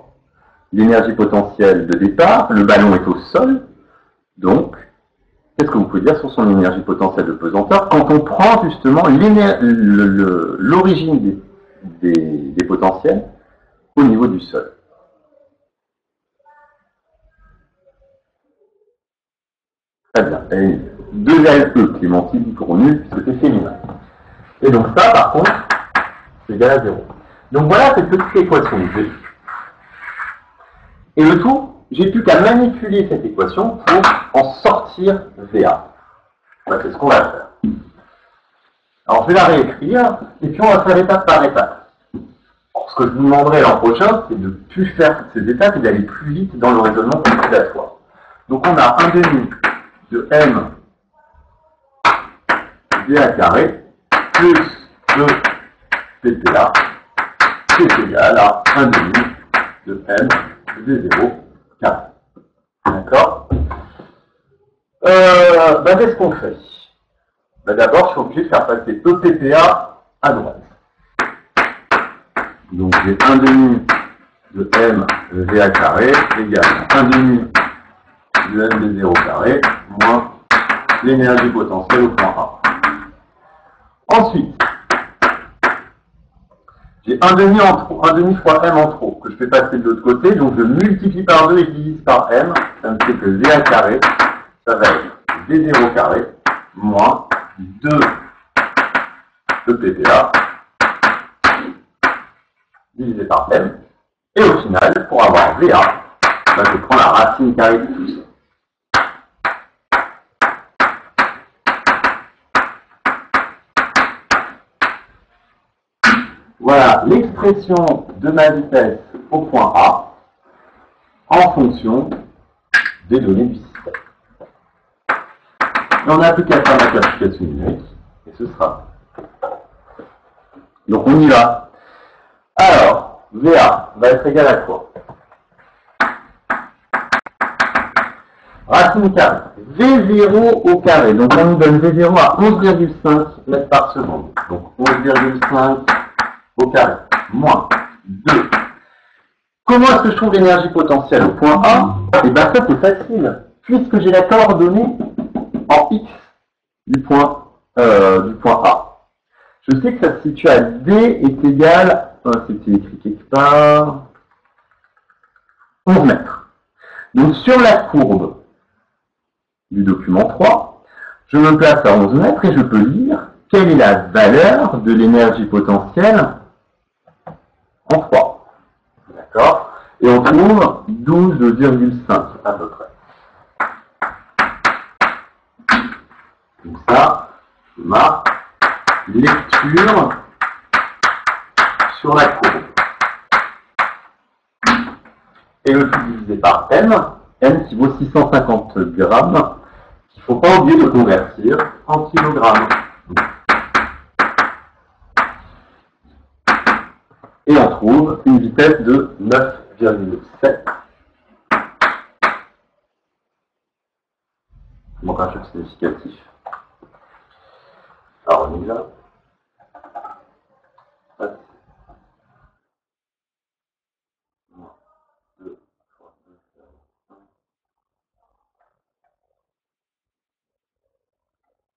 L'énergie potentielle de départ, le ballon est au sol, donc, qu'est-ce que vous pouvez dire sur son énergie potentielle de pesanteur quand on prend justement l'origine des potentiels au niveau du sol? Très bien. Et 2 LE, Clémentine, pour nul, puisque c'est féminin. Et donc ça, par contre, c'est égal à 0. Donc voilà cette petite équation de V. Et le tout, j'ai plus qu'à manipuler cette équation pour en sortir VA. C'est ce qu'on va faire. Alors je vais la réécrire, et puis on va faire étape par étape. Alors, ce que je vous demanderai l'an prochain, c'est de ne plus faire toutes ces étapes et d'aller plus vite dans le raisonnement calculatoire. Donc on a 1 demi de M VA carré plus 2 PPA qui est égal à 1 demi de M V0 carré. D'accord? Qu'est-ce qu'on fait? D'abord, je suis obligé de faire passer EPPA à droite. Donc j'ai 1 demi de M VA carré égale 1 demi de M V0 carré moins l'énergie potentielle au point A. Ensuite, j'ai 1 demi en trop, 1 demi fois M en trop, que je fais passer de l'autre côté, donc je multiplie par 2 et divise par M, ça me fait que VA carré, ça va être V0 carré, moins 2 EPPA, divisé par M, et au final, pour avoir VA, je prends la racine carrée de tout ça. Voilà l'expression de ma vitesse au point A en fonction des données du système. Et on n'a plus qu'à faire la classification numérique et ce sera. Donc on y va. Alors, VA va être égal à quoi? Racine carrée. V0 au carré. Donc on nous donne V0 à 11,5 mètres par seconde. Donc 11,5 au carré, moins 2. Comment est-ce que je trouve l'énergie potentielle au point A? Et bien ça c'est facile, puisque j'ai la coordonnée en X du point A. Je sais que ça se situe à D est égal, c'était écrit quelque part, 11 mètres. Donc sur la courbe du document 3, je me place à 11 mètres et je peux lire quelle est la valeur de l'énergie potentielle en 3. D'accord? Et on trouve 12,5 à peu près. Donc ça, c'est ma lecture sur la courbe. Et le tout divisé par M qui vaut 650 grammes, qu'il ne faut pas oublier de convertir en kilogrammes. Et on trouve une vitesse de 9,7. Il manque un chiffre significatif. Alors on y va.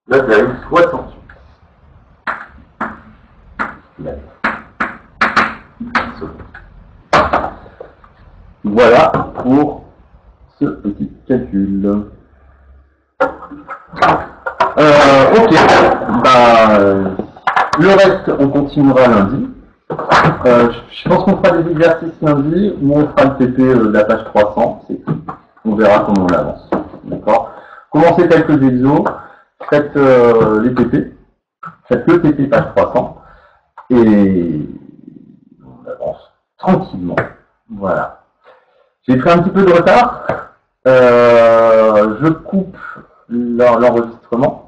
9,68 mètres. Voilà pour ce petit calcul. Ok, le reste on continuera lundi. Je pense qu'on fera des exercices lundi où on fera le TP de la page 300, c'est tout. On verra comment on avance. D'accord. Commencez quelques exos, faites les TP, faites le TP page 300 et on avance tranquillement. Voilà. J'ai pris un petit peu de retard. Je coupe l'enregistrement.